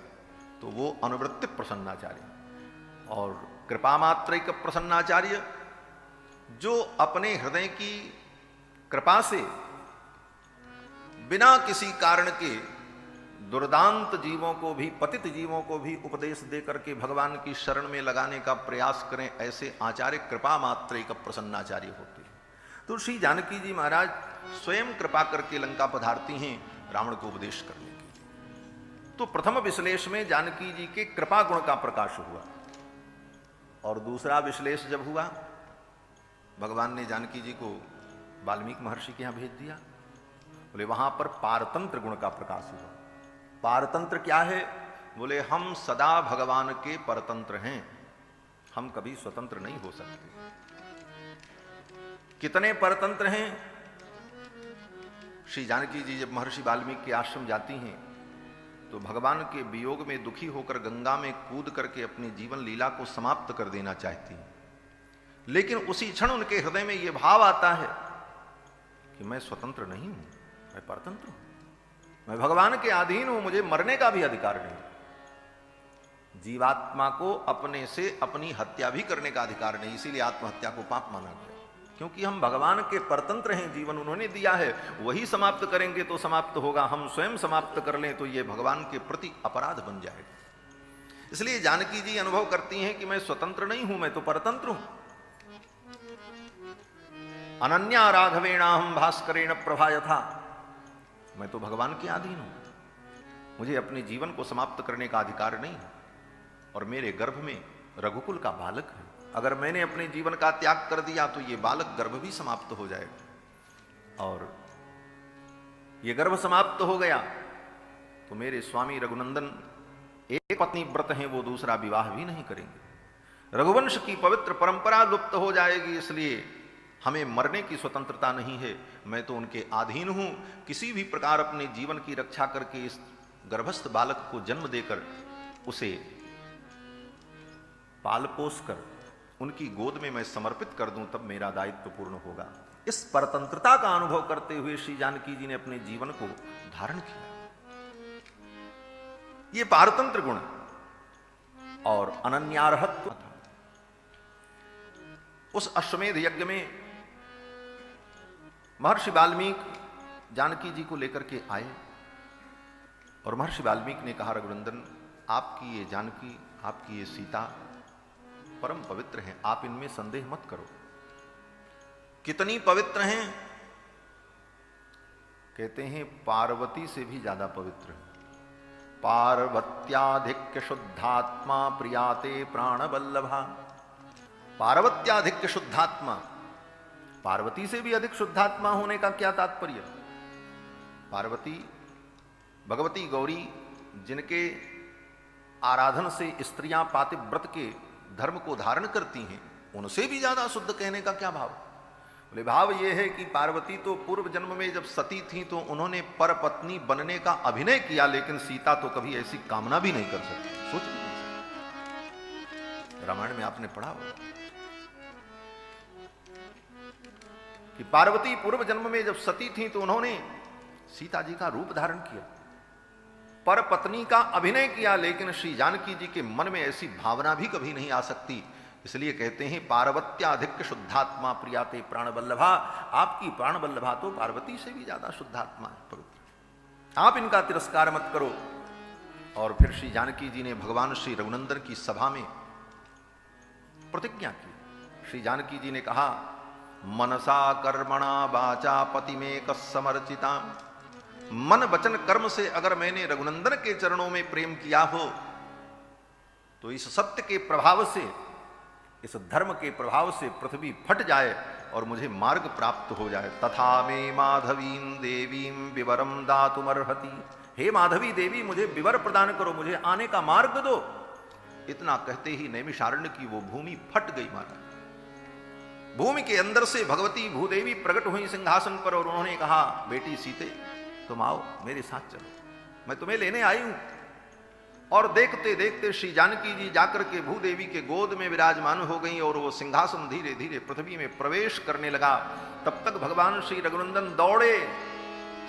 तो वो अनुवृत्ति प्रसन्नाचार्य। और कृपा मात्रैक प्रसन्नाचार्य जो अपने हृदय की कृपा से बिना किसी कारण के दुर्दांत जीवों को भी, पतित जीवों को भी उपदेश देकर के भगवान की शरण में लगाने का प्रयास करें, ऐसे आचार्य कृपा मात्रैक प्रसन्नाचार्य होते हैं। तो श्री जानकी जी महाराज स्वयं कृपा करके लंका पधारती हैं रावण को उपदेश करने के। तो प्रथम विश्लेष में जानकी जी के कृपा गुण का प्रकाश हुआ, और दूसरा विश्लेष जब हुआ, भगवान ने जानकी जी को वाल्मीकि महर्षि के यहां भेज दिया, बोले वहां पर पारतंत्र गुण का प्रकाश हुआ। पारतंत्र क्या है? बोले हम सदा भगवान के परतंत्र हैं, हम कभी स्वतंत्र नहीं हो सकते। कितने परतंत्र हैं? श्री जानकी जी जब महर्षि वाल्मीकि के आश्रम जाती हैं तो भगवान के वियोग में दुखी होकर गंगा में कूद करके अपनी जीवन लीला को समाप्त कर देना चाहती हैं, लेकिन उसी क्षण उनके हृदय में यह भाव आता है कि मैं स्वतंत्र नहीं हूं, मैं परतंत्र हूं, मैं भगवान के अधीन हूं, मुझे मरने का भी अधिकार नहीं। जीवात्मा को अपने से अपनी हत्या भी करने का अधिकार नहीं, इसीलिए आत्महत्या को पाप माना गया, क्योंकि हम भगवान के परतंत्र हैं। जीवन उन्होंने दिया है, वही समाप्त करेंगे तो समाप्त होगा, हम स्वयं समाप्त कर लें तो ये भगवान के प्रति अपराध बन जाएगा। इसलिए जानकी जी अनुभव करती हैं कि मैं स्वतंत्र नहीं हूं, मैं तो परतंत्र हूं। अनन्या राघवेणाहम भास्करेण प्रभा यथा, मैं तो भगवान के अधीन हूं, मुझे अपने जीवन को समाप्त करने का अधिकार नहीं है, और मेरे गर्भ में रघुकुल का बालक है। अगर मैंने अपने जीवन का त्याग कर दिया तो ये बालक गर्भ भी समाप्त हो जाएगा, और ये गर्भ समाप्त हो गया तो मेरे स्वामी रघुनंदन एक पत्नी व्रत हैं, वो दूसरा विवाह भी नहीं करेंगे, रघुवंश की पवित्र परंपरा लुप्त हो जाएगी। इसलिए हमें मरने की स्वतंत्रता नहीं है, मैं तो उनके अधीन हूं। किसी भी प्रकार अपने जीवन की रक्षा करके इस गर्भस्थ बालक को जन्म देकर उसे पाल पोस कर उनकी गोद में मैं समर्पित कर दूं, तब मेरा दायित्व पूर्ण होगा। इस परतंत्रता का अनुभव करते हुए श्री जानकी जी ने अपने जीवन को धारण किया। ये पारतंत्र गुण और अनन्यार्हत्व था। उस अश्वमेध यज्ञ में महर्षि वाल्मीकि जानकी जी को लेकर के आए और महर्षि वाल्मीकि ने कहा, रघुनंदन, आपकी ये जानकी, आपकी ये सीता परम पवित्र हैं, आप इनमें संदेह मत करो। कितनी पवित्र हैं? कहते हैं पार्वती से भी ज्यादा पवित्र है। पार्वत्याधिक्य शुद्धात्मा प्रियाते प्राण वल्लभा। पार्वत्याधिक्य शुद्धात्मा, पार्वती से भी अधिक शुद्धात्मा होने का क्या तात्पर्य? पार्वती भगवती गौरी, जिनके आराधन से स्त्रियां पातिव्रत के धर्म को धारण करती हैं, उनसे भी ज्यादा शुद्ध कहने का क्या भाव? बोले भाव यह है कि पार्वती तो पूर्व जन्म में जब सती थी तो उन्होंने पर पत्नी बनने का अभिनय किया, लेकिन सीता तो कभी ऐसी कामना भी नहीं कर सकती। सोच नहीं सकती। रामायण में आपने पढ़ा होगा कि पार्वती पूर्व जन्म में जब सती थी तो उन्होंने सीता जी का रूप धारण किया, पर पत्नी का अभिनय किया, लेकिन श्री जानकी जी के मन में ऐसी भावना भी कभी नहीं आ सकती। इसलिए कहते हैं पार्वत्याधिक्य शुद्धात्मा प्रियाते प्राण वल्लभा। आपकी प्राण वल्लभा तो पार्वती से भी ज्यादा शुद्धात्मा है, पवित्र। आप इनका तिरस्कार मत करो। और फिर श्री जानकी जी ने भगवान श्री रघुनंदन की सभा में प्रतिज्ञा की। श्री जानकी जी ने कहा, मनसा कर्मणा वाचा पति में कसमर्चिता। मन वचन कर्म से अगर मैंने रघुनंदन के चरणों में प्रेम किया हो तो इस सत्य के प्रभाव से, इस धर्म के प्रभाव से पृथ्वी फट जाए और मुझे मार्ग प्राप्त हो जाए। तथा मे माधवीं देवीं विवरम दातुमर्हति। हे माधवी देवी, मुझे विवर प्रदान करो, मुझे आने का मार्ग दो। इतना कहते ही नैमिषारण्य की वो भूमि फट गई महाराज। भूमि के अंदर से भगवती भूदेवी प्रकट हुई सिंहासन पर और उन्होंने कहा, बेटी सीते, तुम आओ मेरे साथ चलो, मैं तुम्हें लेने आई हूं। और देखते देखते श्री जानकी जी जाकर के भूदेवी के गोद में विराजमान हो गई और वो सिंहासन धीरे धीरे पृथ्वी में प्रवेश करने लगा। तब तक भगवान श्री रघुनंदन दौड़े,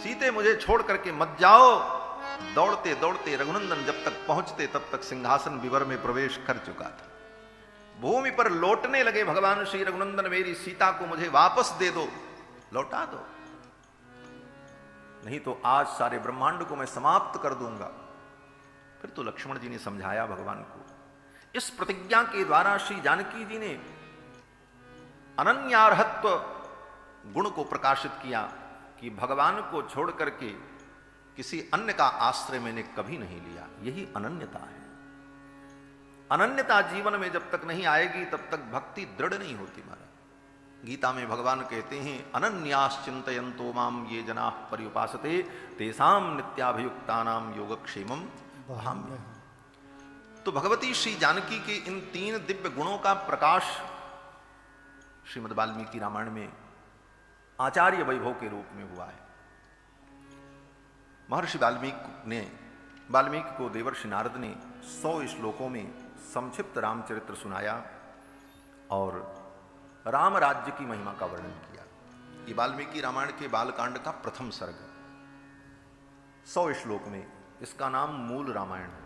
सीते मुझे छोड़ करके मत जाओ। दौड़ते दौड़ते रघुनंदन जब तक पहुंचते तब तक सिंहासन विवर में प्रवेश कर चुका था। भूमि पर लौटने लगे भगवान श्री रघुनंदन, मेरी सीता को मुझे वापस दे दो, लौटा दो, नहीं तो आज सारे ब्रह्मांड को मैं समाप्त कर दूंगा। फिर तो लक्ष्मण जी ने समझाया भगवान को। इस प्रतिज्ञा के द्वारा श्री जानकी जी ने अनन्यार्हत्व गुण को प्रकाशित किया कि भगवान को छोड़ करके किसी अन्य का आश्रय मैंने कभी नहीं लिया। यही अनन्यता है। अनन्यता जीवन में जब तक नहीं आएगी तब तक भक्ति दृढ़ नहीं होती महाराज। गीता में भगवान कहते हैं, अनन्याश्चिंतयन्तो माम ये जनाः पर्युपासते तेषां नित्याभियुक्तानां योगक्षेमं वहाम्यहम्। तो भगवती श्री जानकी के इन 3 दिव्य गुणों का प्रकाश श्रीमद् वाल्मीकि रामायण में आचार्य वैभव के रूप में हुआ है। महर्षि वाल्मीकि को देवर्षि नारद ने 100 श्लोकों में संक्षिप्त रामचरित्र सुनाया और राम राज्य की महिमा का वर्णन किया। ये वाल्मीकि रामायण के बालकांड का प्रथम सर्ग 100 श्लोक में, इसका नाम मूल रामायण है।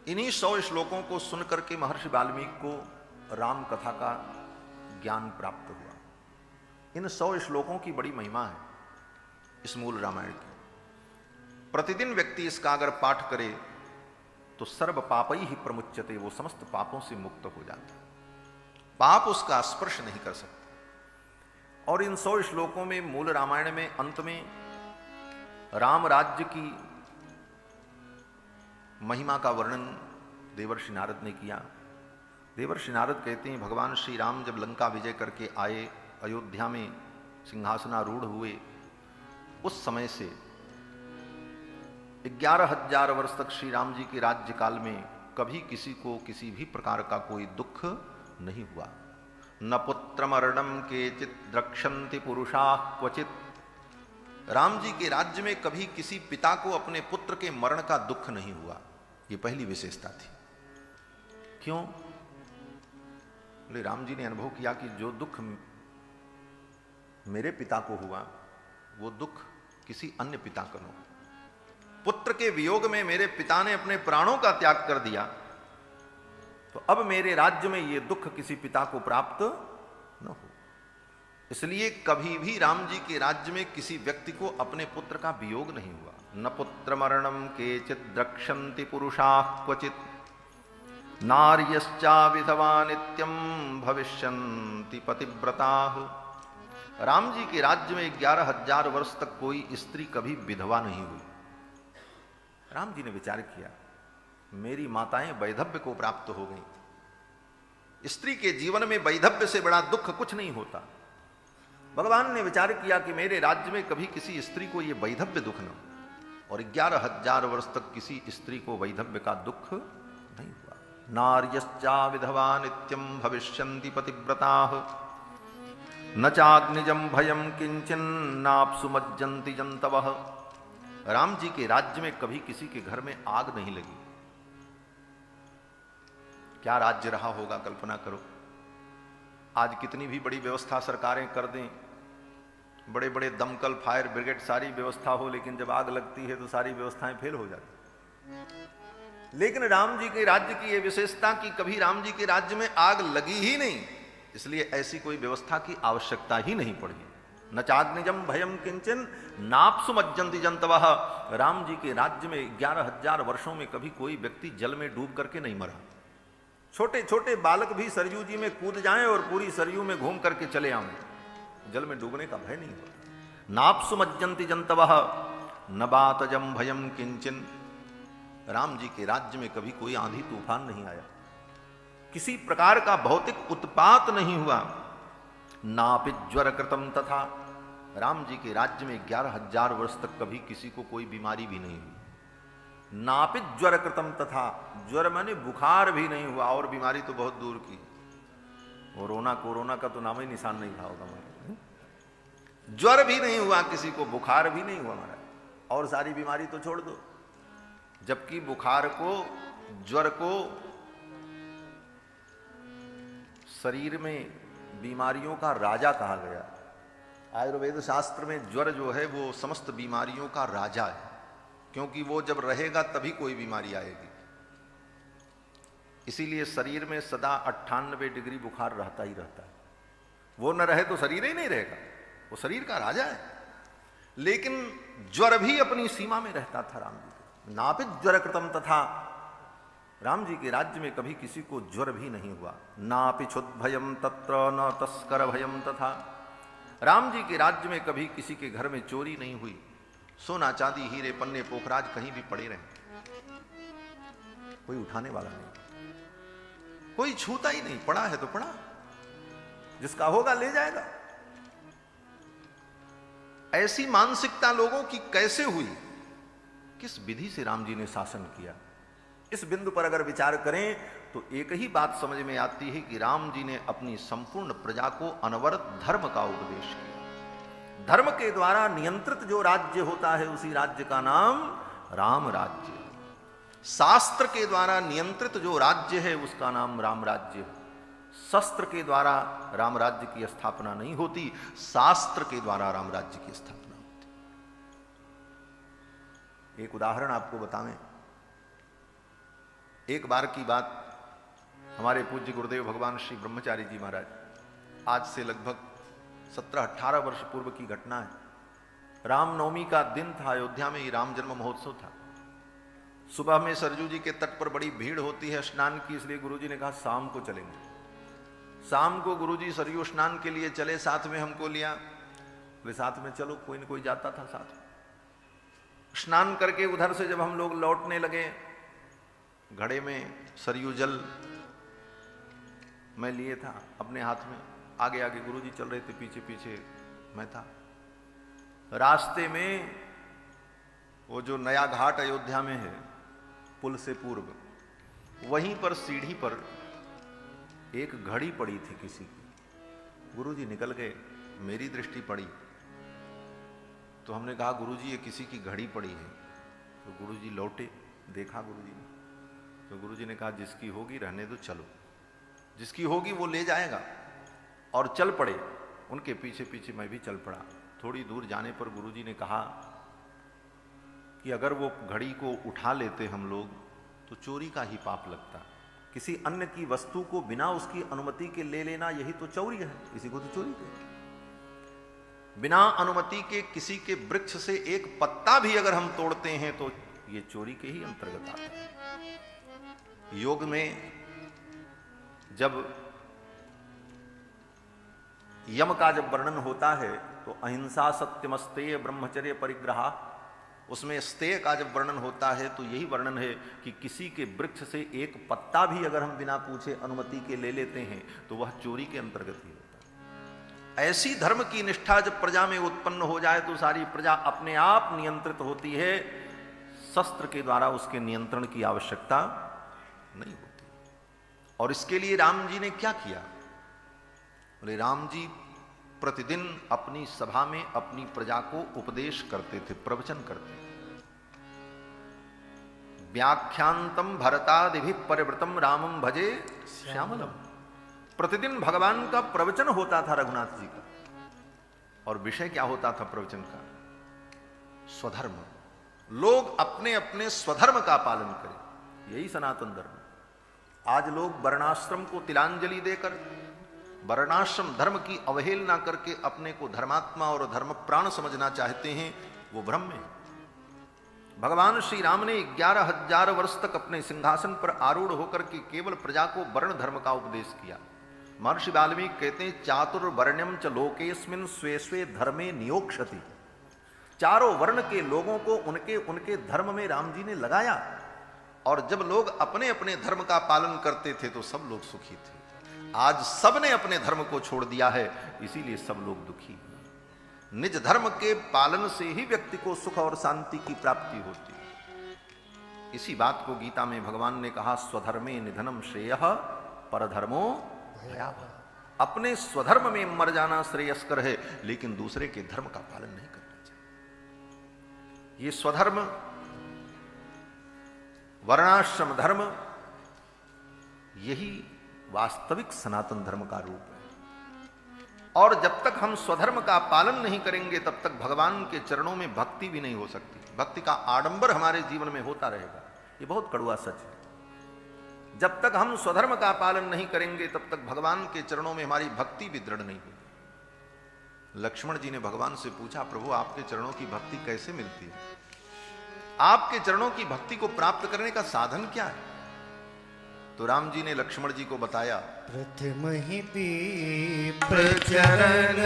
इन्हीं 100 श्लोकों को सुनकर के महर्षि वाल्मीकि को राम कथा का ज्ञान प्राप्त हुआ। इन 100 श्लोकों की बड़ी महिमा है इस मूल रामायण की। प्रतिदिन व्यक्ति इसका अगर पाठ करे तो सर्व पापई ही प्रमुच्यते, वो समस्त पापों से मुक्त हो जाता है, पाप उसका स्पर्श नहीं कर सकते। और इन 100 श्लोकों में मूल रामायण में अंत में राम राज्य की महिमा का वर्णन देवर्षि नारद ने किया। देवर्षि नारद कहते हैं, भगवान श्री राम जब लंका विजय करके आए, अयोध्या में सिंहासनारूढ़ हुए, उस समय से 11,000 वर्ष तक श्री राम जी के राज्यकाल में कभी किसी को किसी भी प्रकार का कोई दुख नहीं हुआ। न पुत्रमरणम केचित् द्रक्षन्ति पुरुषाः क्वचित्। राम जी के राज्य में कभी किसी पिता को अपने पुत्र के मरण का दुख नहीं हुआ। ये पहली विशेषता थी। क्यों? बोले राम जी ने अनुभव किया कि जो दुख मेरे पिता को हुआ वो दुख किसी अन्य पिता को न हो। पुत्र के वियोग में मेरे पिता ने अपने प्राणों का त्याग कर दिया, तो अब मेरे राज्य में ये दुख किसी पिता को प्राप्त न हो। इसलिए कभी भी राम जी के राज्य में किसी व्यक्ति को अपने पुत्र का वियोग नहीं हुआ। न पुत्र मरणम केचित द्रक्षन्ति पुरुषाः क्वचित नार्यश्चा विधवा नित्यम भविष्यन्ति पतिव्रताः। राम जी के राज्य में 11,000 वर्ष तक कोई स्त्री कभी विधवा नहीं हुई। राम जी ने विचार किया, मेरी माताएं वैधव्य को प्राप्त हो गई। स्त्री के जीवन में वैधव्य से बड़ा दुख कुछ नहीं होता। भगवान ने विचार किया कि मेरे राज्य में कभी किसी स्त्री को यह वैधव्य दुख न हो, और 11,000 वर्ष तक किसी स्त्री को वैधव्य का दुख नहीं हुआ। नार्यश्चा विधवा नित्यम भविष्यन्ति पतिव्रताः न चाग्निजं भयं किंचन नाप्सु मज्जन्ति जंतवः। राम जी के राज्य में कभी किसी के घर में आग नहीं लगी। क्या राज्य रहा होगा, कल्पना करो। आज कितनी भी बड़ी व्यवस्था सरकारें कर दें, बड़े बड़े दमकल, फायर ब्रिगेड, सारी व्यवस्था हो, लेकिन जब आग लगती है तो सारी व्यवस्थाएं फेल हो जाती। लेकिन राम जी के राज्य की यह विशेषता कि कभी राम जी के राज्य में आग लगी ही नहीं, इसलिए ऐसी कोई व्यवस्था की आवश्यकता ही नहीं पड़ी। न चाग्निजम भयम किंचन नाप्सु मज्जन्ति जंतवः। राम जी के राज्य में 11,000 वर्षों में कभी कोई व्यक्ति जल में डूब करके नहीं मरा। छोटे छोटे बालक भी सरयू जी में कूद जाएं और पूरी सरयू में घूम करके चले आएं, जल में डूबने का भय नहीं होता। नाप्सु मज्जन्ति जंतवः न बातजम भयम किंचन। राम जी के राज्य में कभी कोई आंधी तूफान नहीं आया, किसी प्रकार का भौतिक उत्पात नहीं हुआ। नापि ज्वर कृतम तथा। राम जी के राज्य में 11,000 वर्ष तक कभी किसी को कोई बीमारी भी नहीं हुई। नापि ज्वर कृतम तथा, ज्वर माने बुखार भी नहीं हुआ, और बीमारी तो बहुत दूर की। कोरोना का तो नाम ही निशान नहीं था हमारे। ज्वर भी नहीं हुआ किसी को, बुखार भी नहीं हुआ हमारा, और सारी बीमारी तो छोड़ दो। जबकि बुखार को, ज्वर को शरीर में बीमारियों का राजा कहा गया। आयुर्वेद शास्त्र में ज्वर जो है वो समस्त बीमारियों का राजा है, क्योंकि वो जब रहेगा तभी कोई बीमारी आएगी। इसीलिए शरीर में सदा 98 डिग्री बुखार रहता ही रहता है। वो न रहे तो शरीर ही नहीं रहेगा, वो शरीर का राजा है। लेकिन ज्वर भी अपनी सीमा में रहता था राम जी के। नापित ज्वर कृतम तथा। राम जी के राज्य में कभी किसी को ज्वर भी नहीं हुआ। नापि क्षुद् भयम तत्र न तस्कर भयम तथा। राम जी के राज्य में कभी किसी के घर में चोरी नहीं हुई। सोना चांदी हीरे पन्ने पोखराज कहीं भी पड़े रहे, कोई उठाने वाला नहीं, कोई छूता ही नहीं। पड़ा है तो पड़ा, जिसका होगा ले जाएगा। ऐसी मानसिकता लोगों की कैसे हुई? किस विधि से राम जी ने शासन किया? इस बिंदु पर अगर विचार करें तो एक ही बात समझ में आती है कि राम जी ने अपनी संपूर्ण प्रजा को अनवरत धर्म का उपदेश किया। धर्म के द्वारा नियंत्रित जो राज्य होता है उसी राज्य का नाम राम राज्य। शास्त्र के द्वारा नियंत्रित जो राज्य है उसका नाम राम राज्य। शस्त्र के द्वारा राम राज्य की स्थापना नहीं होती, शास्त्र के द्वारा राम राज्य की स्थापना होती। एक उदाहरण आपको बताएं। एक बार की बात, हमारे पूज्य गुरुदेव भगवान श्री ब्रह्मचारी जी महाराज, आज से लगभग 17-18 वर्ष पूर्व की घटना है। रामनवमी का दिन था, अयोध्या में ही राम जन्म महोत्सव था। सुबह में सरजू जी के तट पर बड़ी भीड़ होती है स्नान की, इसलिए गुरुजी ने कहा शाम को चलेंगे। शाम को गुरुजी सरयू स्नान के लिए चले, साथ में हमको लिया। वे साथ में चलो, कोई न कोई जाता था साथ में। स्नान करके उधर से जब हम लोग लौटने लगे, घड़े में सरयू जल मैं लिए था अपने हाथ में। आगे आगे गुरुजी चल रहे थे, पीछे पीछे मैं था। रास्ते में वो जो नया घाट अयोध्या में है, पुल से पूर्व, वहीं पर सीढ़ी पर एक घड़ी पड़ी थी किसी की। गुरुजी निकल गए, मेरी दृष्टि पड़ी तो हमने कहा गुरुजी ये किसी की घड़ी पड़ी है। तो गुरुजी लौटे, देखा गुरुजी ने, तो गुरुजी ने कहा जिसकी होगी रहने दो, चलो, जिसकी होगी वो ले जाएगा। और चल पड़े, उनके पीछे पीछे मैं भी चल पड़ा। थोड़ी दूर जाने पर गुरुजी ने कहा कि अगर वो घड़ी को उठा लेते हम लोग तो चोरी का ही पाप लगता, किसी अन्य की वस्तु को बिना उसकी अनुमति के ले लेना, यही तो चौरी है, इसी को तो चोरी कहते हैं। बिना अनुमति के किसी के वृक्ष से एक पत्ता भी अगर हम तोड़ते हैं तो ये चोरी के ही अंतर्गत आता है। योग में जब यम का जब वर्णन होता है तो अहिंसा, सत्यमस्तेय, ब्रह्मचर्य, परिग्रह, उसमें स्तेय का जब वर्णन होता है तो यही वर्णन है कि किसी के वृक्ष से एक पत्ता भी अगर हम बिना पूछे अनुमति के ले लेते हैं तो वह चोरी के अंतर्गत ही होता है। ऐसी धर्म की निष्ठा जब प्रजा में उत्पन्न हो जाए तो सारी प्रजा अपने आप नियंत्रित होती है, शस्त्र के द्वारा उसके नियंत्रण की आवश्यकता नहीं होती। और इसके लिए राम जी ने क्या किया? बोले राम जी प्रतिदिन अपनी सभा में अपनी प्रजा को उपदेश करते थे, प्रवचन करते थे। व्याख्यांतम भरतादिभि परिवृतम रामम भजे श्यामलम। प्रतिदिन भगवान का प्रवचन होता था रघुनाथ जी का, और विषय क्या होता था प्रवचन का? स्वधर्म। लोग अपने अपने स्वधर्म का पालन करें, यही सनातन धर्म। आज लोग वर्णाश्रम को तिलांजलि देकर, वर्णाश्रम धर्म की अवहेलना करके अपने को धर्मात्मा और धर्म प्राण समझना चाहते हैं, वो भ्रम में। भगवान श्री राम ने 11,000 वर्ष तक अपने सिंहासन पर आरूढ़ होकर के केवल प्रजा को वर्ण धर्म का उपदेश किया। महर्षि वाल्मीकि कहते हैं चातुर्वर्ण्यम च लोकेस्मिन् स्वे स्वे धर्मे नियोक्षति। चारों वर्ण के लोगों को उनके उनके धर्म में राम जी ने लगाया, और जब लोग अपने अपने धर्म का पालन करते थे तो सब लोग सुखी थे। आज सब ने अपने धर्म को छोड़ दिया है, इसीलिए सब लोग दुखी हैं। निज धर्म के पालन से ही व्यक्ति को सुख और शांति की प्राप्ति होती है। इसी बात को गीता में भगवान ने कहा स्वधर्मे निधनम श्रेयः परधर्मो भयावह। अपने स्वधर्म में मर जाना श्रेयस्कर है, लेकिन दूसरे के धर्म का पालन नहीं करना चाहिए। ये स्वधर्म, वर्णाश्रम धर्म, यही वास्तविक सनातन धर्म का रूप है। और जब तक हम स्वधर्म का पालन नहीं करेंगे तब तक भगवान के चरणों में भक्ति भी नहीं हो सकती। भक्ति का आडंबर हमारे जीवन में होता रहेगा, ये बहुत कड़वा सच है। जब तक हम स्वधर्म का पालन नहीं करेंगे तब तक भगवान के चरणों में हमारी भक्ति भी दृढ़ नहीं होगी। लक्ष्मण जी ने भगवान से पूछा, प्रभु आपके चरणों की भक्ति कैसे मिलती है? आपके चरणों की भक्ति को प्राप्त करने का साधन क्या है? तो राम जी ने लक्ष्मण जी को बताया, प्रथम ही प्रचरण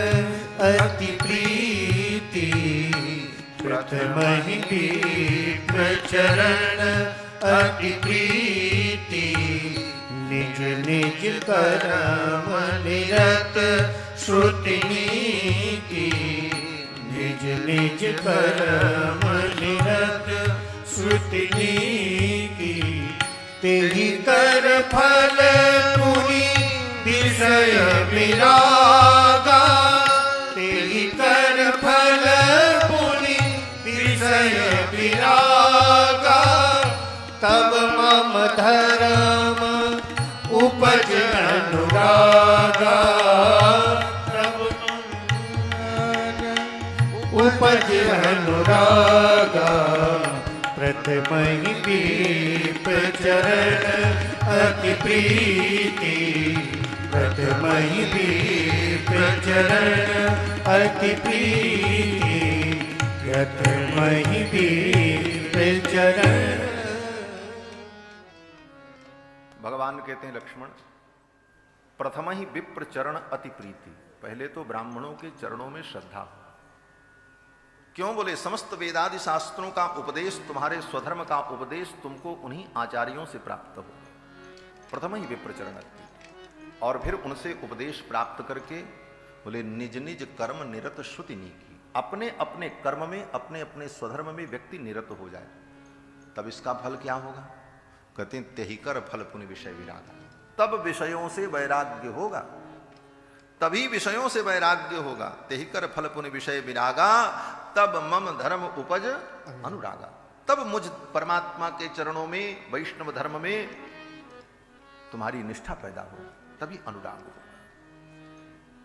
अति प्रीति, प्रथम ही प्रचरण अति प्रीति, निज निज कर्म निरत श्रुति नीति, निज निज कर्म निरत श्रुति नीति, तेहि कर फल पुनि विषय विरागा, तेहि कर फल पुनि विषय विरागा, तब मम धर्म उपज अनुरागा, तब उपज अनुरागा, प्रथम ही प्रचरण अति प्रीति, प्रथम ही प्रचरण अति प्रीति, प्रथम ही प्रचरण। भगवान कहते हैं लक्ष्मण, प्रथम ही विप्र चरण अति प्रीति। पहले तो ब्राह्मणों के चरणों में श्रद्धा हो। क्यों? बोले समस्त वेदादि शास्त्रों का उपदेश, तुम्हारे स्वधर्म का उपदेश तुमको उन्हीं आचार्यों से प्राप्त हो। प्रथम ही विप्रचरण, और फिर उनसे उपदेश प्राप्त करके बोले निज निज कर्म निरत श्रुति नीति। अपने अपने कर्म में, अपने अपने स्वधर्म में व्यक्ति निरत हो जाए, तब इसका फल क्या होगा? कहते हैं तेहि कर फल पुनि विषय विरागा। तब विषयों से वैराग्य होगा, तभी विषयों से वैराग्य होगा। तेहि कर फल पुनि विषय विरागा, तब मम धर्म उपज अनुरागा। तब मुझ परमात्मा के चरणों में, वैष्णव धर्म में तुम्हारी निष्ठा पैदा हो, तभी अनुराग होगा।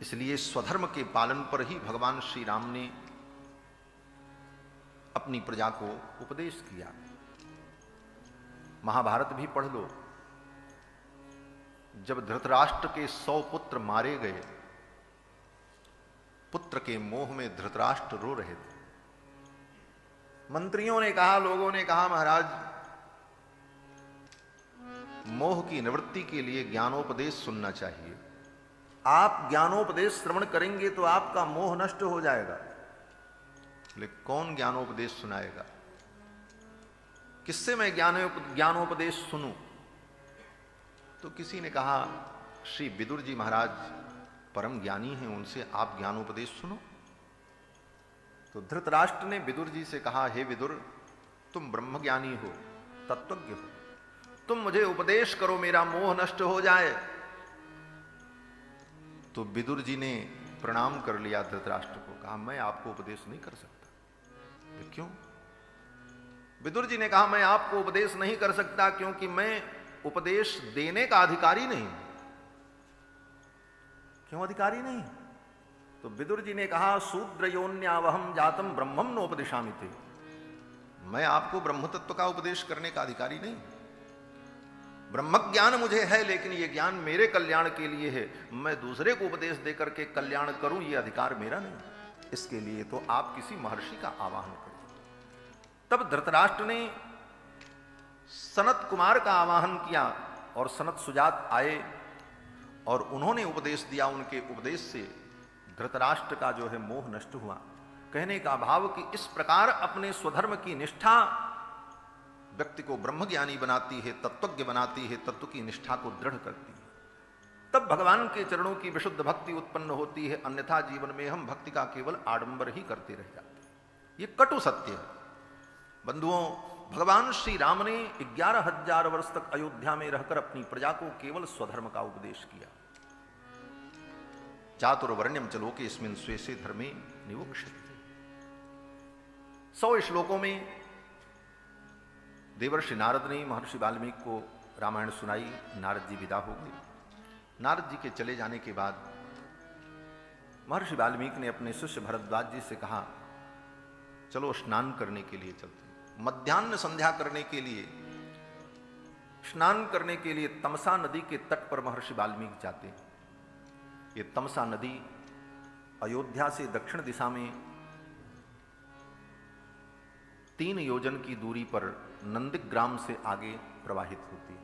इसलिए स्वधर्म के पालन पर ही भगवान श्री राम ने अपनी प्रजा को उपदेश किया। महाभारत भी पढ़ लो, जब धृतराष्ट्र के 100 पुत्र मारे गए, पुत्र के मोह में धृतराष्ट्र रो रहे थे। मंत्रियों ने कहा, लोगों ने कहा, महाराज मोह की निवृत्ति के लिए ज्ञानोपदेश सुनना चाहिए। आप ज्ञानोपदेश श्रवण करेंगे तो आपका मोह नष्ट हो जाएगा। लेकिन कौन ज्ञानोपदेश सुनाएगा? किससे मैं ज्ञानोपदेश सुनूं? तो किसी ने कहा, श्री विदुर जी महाराज परम ज्ञानी हैं, उनसे आप ज्ञानोपदेश सुनो। तो धृतराष्ट्र ने विदुर जी से कहा, हे विदुर, तुम ब्रह्मज्ञानी हो, तत्वज्ञ हो, तुम मुझे उपदेश करो, मेरा मोह नष्ट हो जाए। तो विदुर जी ने प्रणाम कर लिया धृतराष्ट्र को, कहा मैं आपको उपदेश नहीं कर सकता। क्यों? विदुर जी ने कहा, मैं आपको उपदेश नहीं कर सकता क्योंकि मैं उपदेश देने का अधिकारी नहीं। क्यों अधिकारी नहीं? तो विदुर जी ने कहा, शूद्र योन्यावहम जातम ब्रह्मम नोपदिशामि ते। मैं आपको ब्रह्म तत्व का उपदेश करने का अधिकारी नहीं। ब्रह्म ज्ञान मुझे है, लेकिन यह ज्ञान मेरे कल्याण के लिए है। मैं दूसरे को उपदेश देकर के कल्याण करूं, यह अधिकार मेरा नहीं। इसके लिए तो आप किसी महर्षि का आवाहन करें। तब धृतराष्ट्र ने सनत कुमार का आवाहन किया और सनत सुजात आए और उन्होंने उपदेश दिया। उनके उपदेश से धृतराष्ट्र का जो है मोह नष्ट हुआ। कहने का भाव कि इस प्रकार अपने स्वधर्म की निष्ठा व्यक्ति को ब्रह्मज्ञानी बनाती है, तत्वज्ञ बनाती है, तत्व की निष्ठा को दृढ़ करती है। तब भगवान के चरणों की विशुद्ध भक्ति उत्पन्न होती है, अन्यथा जीवन में हम भक्ति का केवल आडंबर ही करते रह जाते हैं। ये कटु सत्य है। बंधुओं, भगवान श्री राम ने 11,000 वर्ष तक अयोध्या में रहकर अपनी प्रजा को केवल स्वधर्म का उपदेश किया। चातुर्वर्ण्यम च लोके अस्मिन् स्वे स्वे धर्मे निवोक्ष्यते। 100 श्लोकों में देवर्षि नारद ने महर्षि वाल्मीकि को रामायण सुनाई। नारद जी विदा हो गए। नारद जी के चले जाने के बाद महर्षि वाल्मीकि ने अपने शिष्य भरद्वाज जी से कहा, चलो स्नान करने के लिए चलते हैं। मध्याह्न संध्या करने के लिए, स्नान करने के लिए तमसा नदी के तट पर महर्षि वाल्मीकि जाते हैं। ये तमसा नदी अयोध्या से दक्षिण दिशा में 3 योजन की दूरी पर नंदिग्राम से आगे प्रवाहित होती है।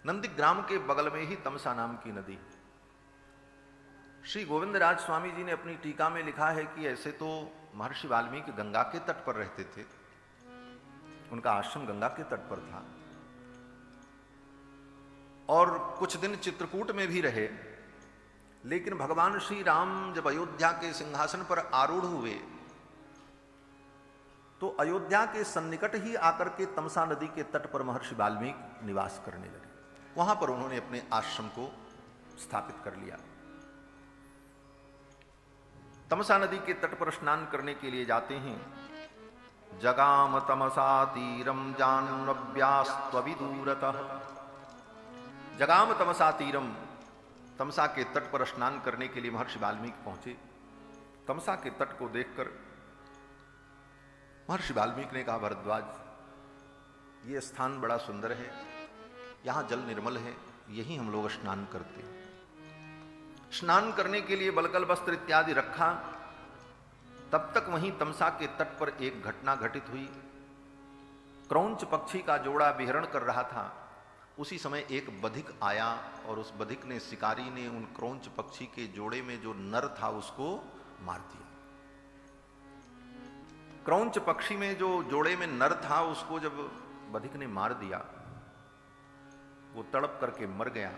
नंदिग्राम के बगल में ही तमसा नाम की नदी। श्री गोविंदराज स्वामी जी ने अपनी टीका में लिखा है कि ऐसे तो महर्षि वाल्मीकि गंगा के तट पर रहते थे, उनका आश्रम गंगा के तट पर था, और कुछ दिन चित्रकूट में भी रहे। लेकिन भगवान श्री राम जब अयोध्या के सिंहासन पर आरूढ़ हुए तो अयोध्या के सन्निकट ही आकर के तमसा नदी के तट पर महर्षि वाल्मीकि निवास करने लगे। वहां पर उन्होंने अपने आश्रम को स्थापित कर लिया। तमसा नदी के तट पर स्नान करने के लिए जाते हैं। जगाम तमसा तीरम जाह्नव्यास्त्वविदूरतः। जगाम तमसा तीरम, तमसा के तट पर स्नान करने के लिए महर्षि वाल्मीकि पहुंचे। तमसा के तट को देखकर महर्षि वाल्मीकि ने कहा, भरद्वाज, ये स्थान बड़ा सुंदर है, यहां जल निर्मल है, यहीं हम लोग स्नान करते हैं। स्नान करने के लिए बलकल वस्त्र इत्यादि रखा। तब तक वहीं तमसा के तट पर एक घटना घटित हुई। क्रौंच पक्षी का जोड़ा विहरण कर रहा था। उसी समय एक बधिक आया और उस बधिक ने, शिकारी ने, उन क्रौंच पक्षी के जोड़े में जो नर था उसको मार दिया। क्रौंच पक्षी में जो जोड़े में नर था उसको जब बधिक ने मार दिया, वो तड़प करके मर गया।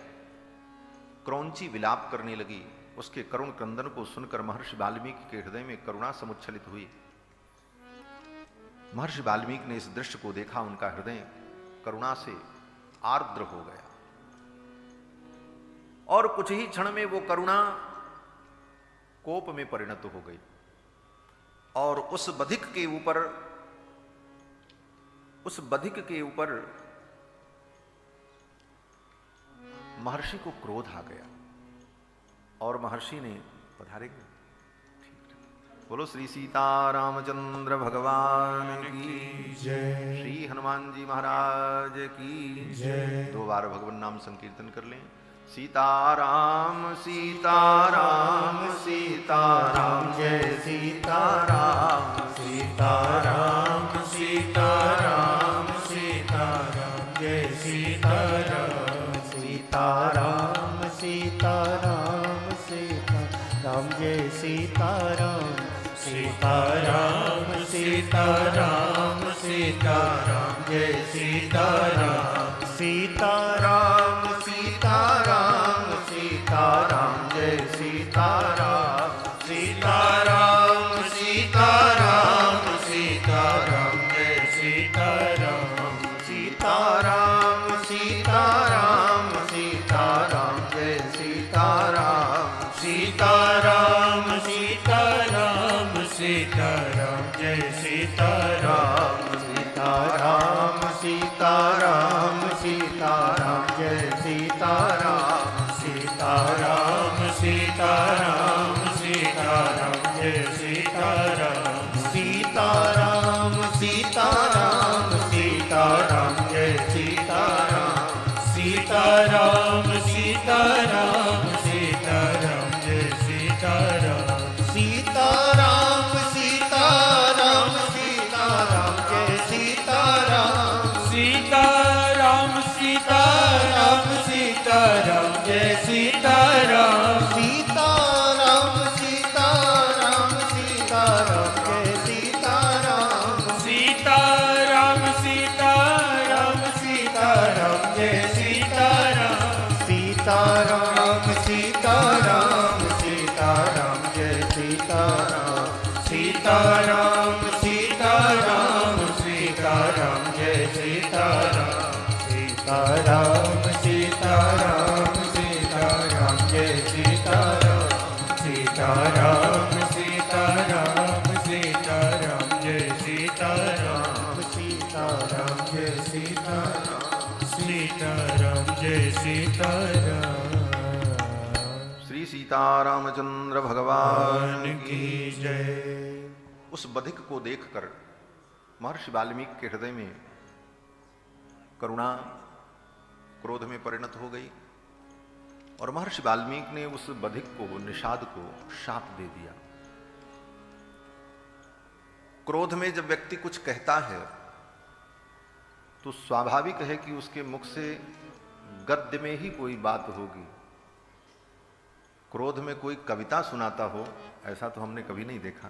क्रौंची विलाप करने लगी। उसके करुण क्रंदन को सुनकर महर्षि वाल्मीकि के हृदय में करुणा समुच्छलित हुई। महर्षि वाल्मीकि ने इस दृश्य को देखा, उनका हृदय करुणा से आर्द्र हो गया और कुछ ही क्षण में वो करुणा कोप में परिणत हो गई और उस बधिक के ऊपर महर्षि को क्रोध आ गया और महर्षि ने पधारेंगे, बोलो श्री सीतारामचंद्र भगवान की जय। श्री हनुमान जी महाराज की जय। 2 बार भगवान नाम संकीर्तन कर लें। सीताराम सीताराम सीताराम जय सीताराम सीताराम सीताराम सीताराम जय सीताराम। सीताराम सीताराम सीताराम जय सीताराम। सीताराम सीताराम सीताराम जय सीताराम। सीताराम सीताराम सीताराम जय सीताराम। सीताराम सीताराम सीताराम जय सीताराम। सीताराम सीताराम सीताराम जय सीताराम। सीताराम सीताराम सीताराम जय सीताराम। सीताराम सीताराम सीताराम जय सीताराम। सीताराम सीताराम सीताराम जय सीताराम। सीताराम सीताराम सीताराम जय सीताराम। सीताराम सीताराम सीताराम जय सीताराम। सीताराम सीताराम सीताराम जय सीताराम। सीताराम सीताराम सीताराम जय सीताराम। सीताराम सीताराम सीताराम जय सीताराम। सीताराम सीताराम सीताराम जय सीताराम। सीताराम सीताराम सीताराम जय सीताराम। सीताराम सीताराम सीताराम जय सीताराम। सीताराम सीताराम सीताराम जय सीताराम। सीताराम सीताराम सीताराम जय सीताराम। सीताराम जय सीताराम। सीताराम जय सीताराम। श्री सीतारामचंद्र भगवान की जय। उस बधिक को देखकर महर्षि वाल्मीकि के हृदय में करुणा क्रोध में परिणत हो गई और महर्षि वाल्मीकि ने उस बधिक को, निषाद को शाप दे दिया। क्रोध में जब व्यक्ति कुछ कहता है तो स्वाभाविक है कि उसके मुख से गद्य में ही कोई बात होगी। क्रोध में कोई कविता सुनाता हो ऐसा तो हमने कभी नहीं देखा।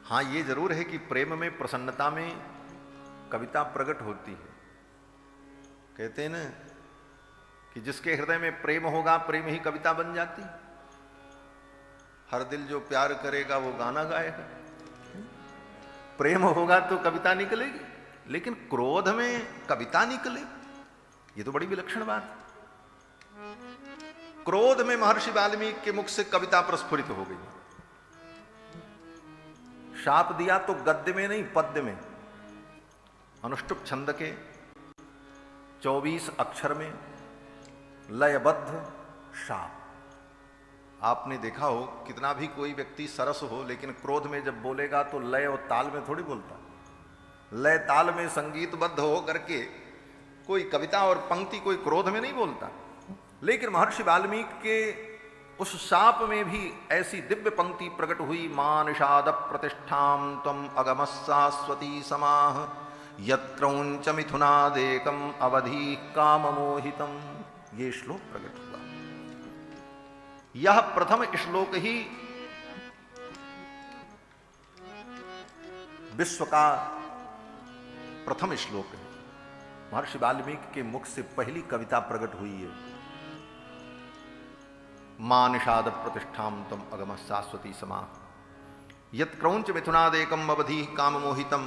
हाँ, ये जरूर है कि प्रेम में, प्रसन्नता में कविता प्रकट होती है। कहते हैं ना कि जिसके हृदय में प्रेम होगा प्रेम ही कविता बन जाती। हर दिल जो प्यार करेगा वो गाना गाएगा। प्रेम होगा तो कविता निकलेगी, लेकिन क्रोध में कविता निकले, ये तो बड़ी विलक्षण बात है। क्रोध में महर्षि वाल्मीकि के मुख से कविता प्रस्फुरित हो गई। शाप दिया तो गद्य में नहीं, पद्य में, अनुष्टुप छंद के 24 अक्षर में लयबद्ध शाप। आपने देखा हो कितना भी कोई व्यक्ति सरस हो, लेकिन क्रोध में जब बोलेगा तो लय और ताल में थोड़ी बोलता। लय ताल में संगीतबद्ध हो करके कोई कविता और पंक्ति कोई क्रोध में नहीं बोलता। लेकिन महर्षि वाल्मीकि के उस शाप में भी ऐसी दिव्य पंक्ति प्रकट हुई। मानषाद प्रतिष्ठाम त्वम अगम शाश्वती समाह यत्रौंच मिथुनादेकम अवधि काम मोहितम। ये श्लोक प्रकट हुआ। यह प्रथम श्लोक ही विश्व का प्रथम श्लोक है। महर्षि वाल्मीकि के मुख से पहली कविता प्रकट हुई है। मां निषाद प्रतिष्ठाम तम अगम शाश्वती समा यत क्रौंच मिथुनादेकम अवधि काम मोहितम।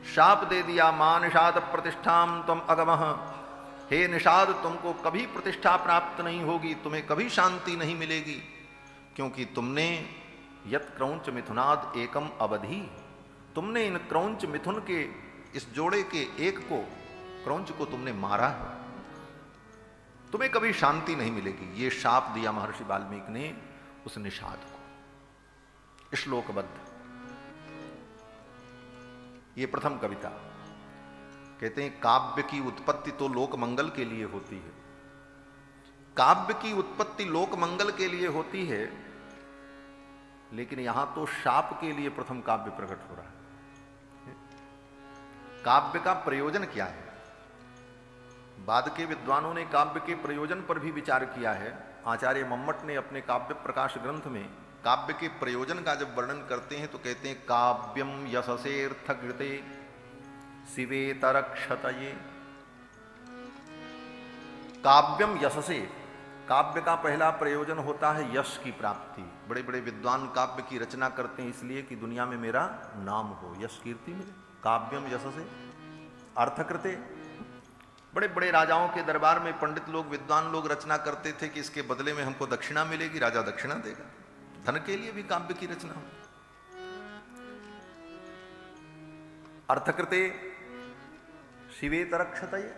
शाप दे दिया, मां निषाद प्रतिष्ठाम तम अगम। हे निषाद, तुमको कभी प्रतिष्ठा प्राप्त नहीं होगी, तुम्हें कभी शांति नहीं मिलेगी, क्योंकि तुमने यत क्रौंच मिथुनाद एकम अवधि, तुमने इन क्रौंच मिथुन के इस जोड़े के एक को, क्रौंच को तुमने मारा है, तुम्हें कभी शांति नहीं मिलेगी। ये शाप दिया महर्षि वाल्मीकि ने उस निषाद को। श्लोकबद्ध। ये प्रथम कविता। कहते हैं काव्य की उत्पत्ति तो लोक मंगल के लिए होती है। काव्य की उत्पत्ति लोक मंगल के लिए होती है, लेकिन यहां तो शाप के लिए प्रथम काव्य प्रकट हो रहा है। काव्य का प्रयोजन क्या है? बाद के विद्वानों ने काव्य के प्रयोजन पर भी विचार किया है। आचार्य मम्मट ने अपने काव्य प्रकाश ग्रंथ में काव्य के प्रयोजन का जब वर्णन करते हैं तो कहते हैं काव्यम यशसेर्थकृते शिवेतरक्षतये। काव्यम यशसे, काव्य का पहला प्रयोजन होता है यश की प्राप्ति। बड़े बड़े विद्वान काव्य की रचना करते हैं इसलिए कि दुनिया में मेरा नाम हो, यश कीर्ति मिले। काव्यम यशसे अर्थकृते। बड़े बड़े राजाओं के दरबार में पंडित लोग, विद्वान लोग रचना करते थे कि इसके बदले में हमको दक्षिणा मिलेगी, राजा दक्षिणा देगा। धन के लिए भी काव्य की रचना हो। अर्थकृते शिवेतरक्षतये,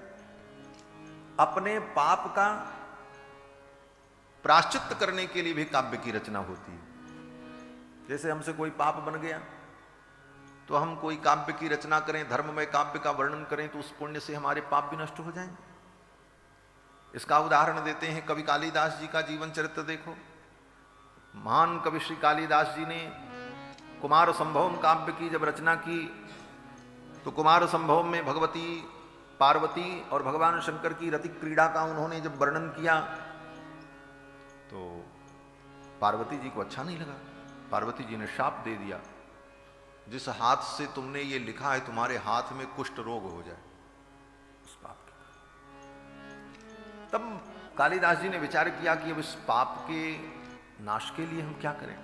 अपने पाप का प्रायश्चित करने के लिए भी काव्य की रचना होती है। जैसे हमसे कोई पाप बन गया तो हम कोई काव्य की रचना करें, धर्म में काव्य का वर्णन करें, तो उस पुण्य से हमारे पाप भी नष्ट हो जाएंगे। इसका उदाहरण देते हैं, कवि कालिदास जी का जीवन चरित्र देखो। महान कवि श्री कालिदास जी ने कुमार संभवम काव्य की जब रचना की तो कुमार संभवम में भगवती पार्वती और भगवान शंकर की रति क्रीड़ा का उन्होंने जब वर्णन किया तो पार्वती जी को अच्छा नहीं लगा। पार्वती जी ने शाप दे दिया, जिस हाथ से तुमने ये लिखा है तुम्हारे हाथ में कुष्ठ रोग हो जाए उस पाप के। तब कालिदास जी ने विचार किया कि अब इस पाप के नाश के लिए हम क्या करें।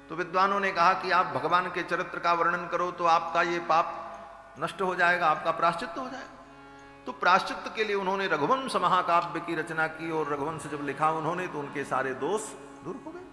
तो विद्वानों ने कहा कि आप भगवान के चरित्र का वर्णन करो तो आपका ये पाप नष्ट हो जाएगा, आपका प्रायश्चित्त हो जाएगा। तो प्रायश्चित्त के लिए उन्होंने रघुवंश महाकाव्य की रचना की, और रघुवंश जब लिखा उन्होंने तो उनके सारे दोष दूर हो गए।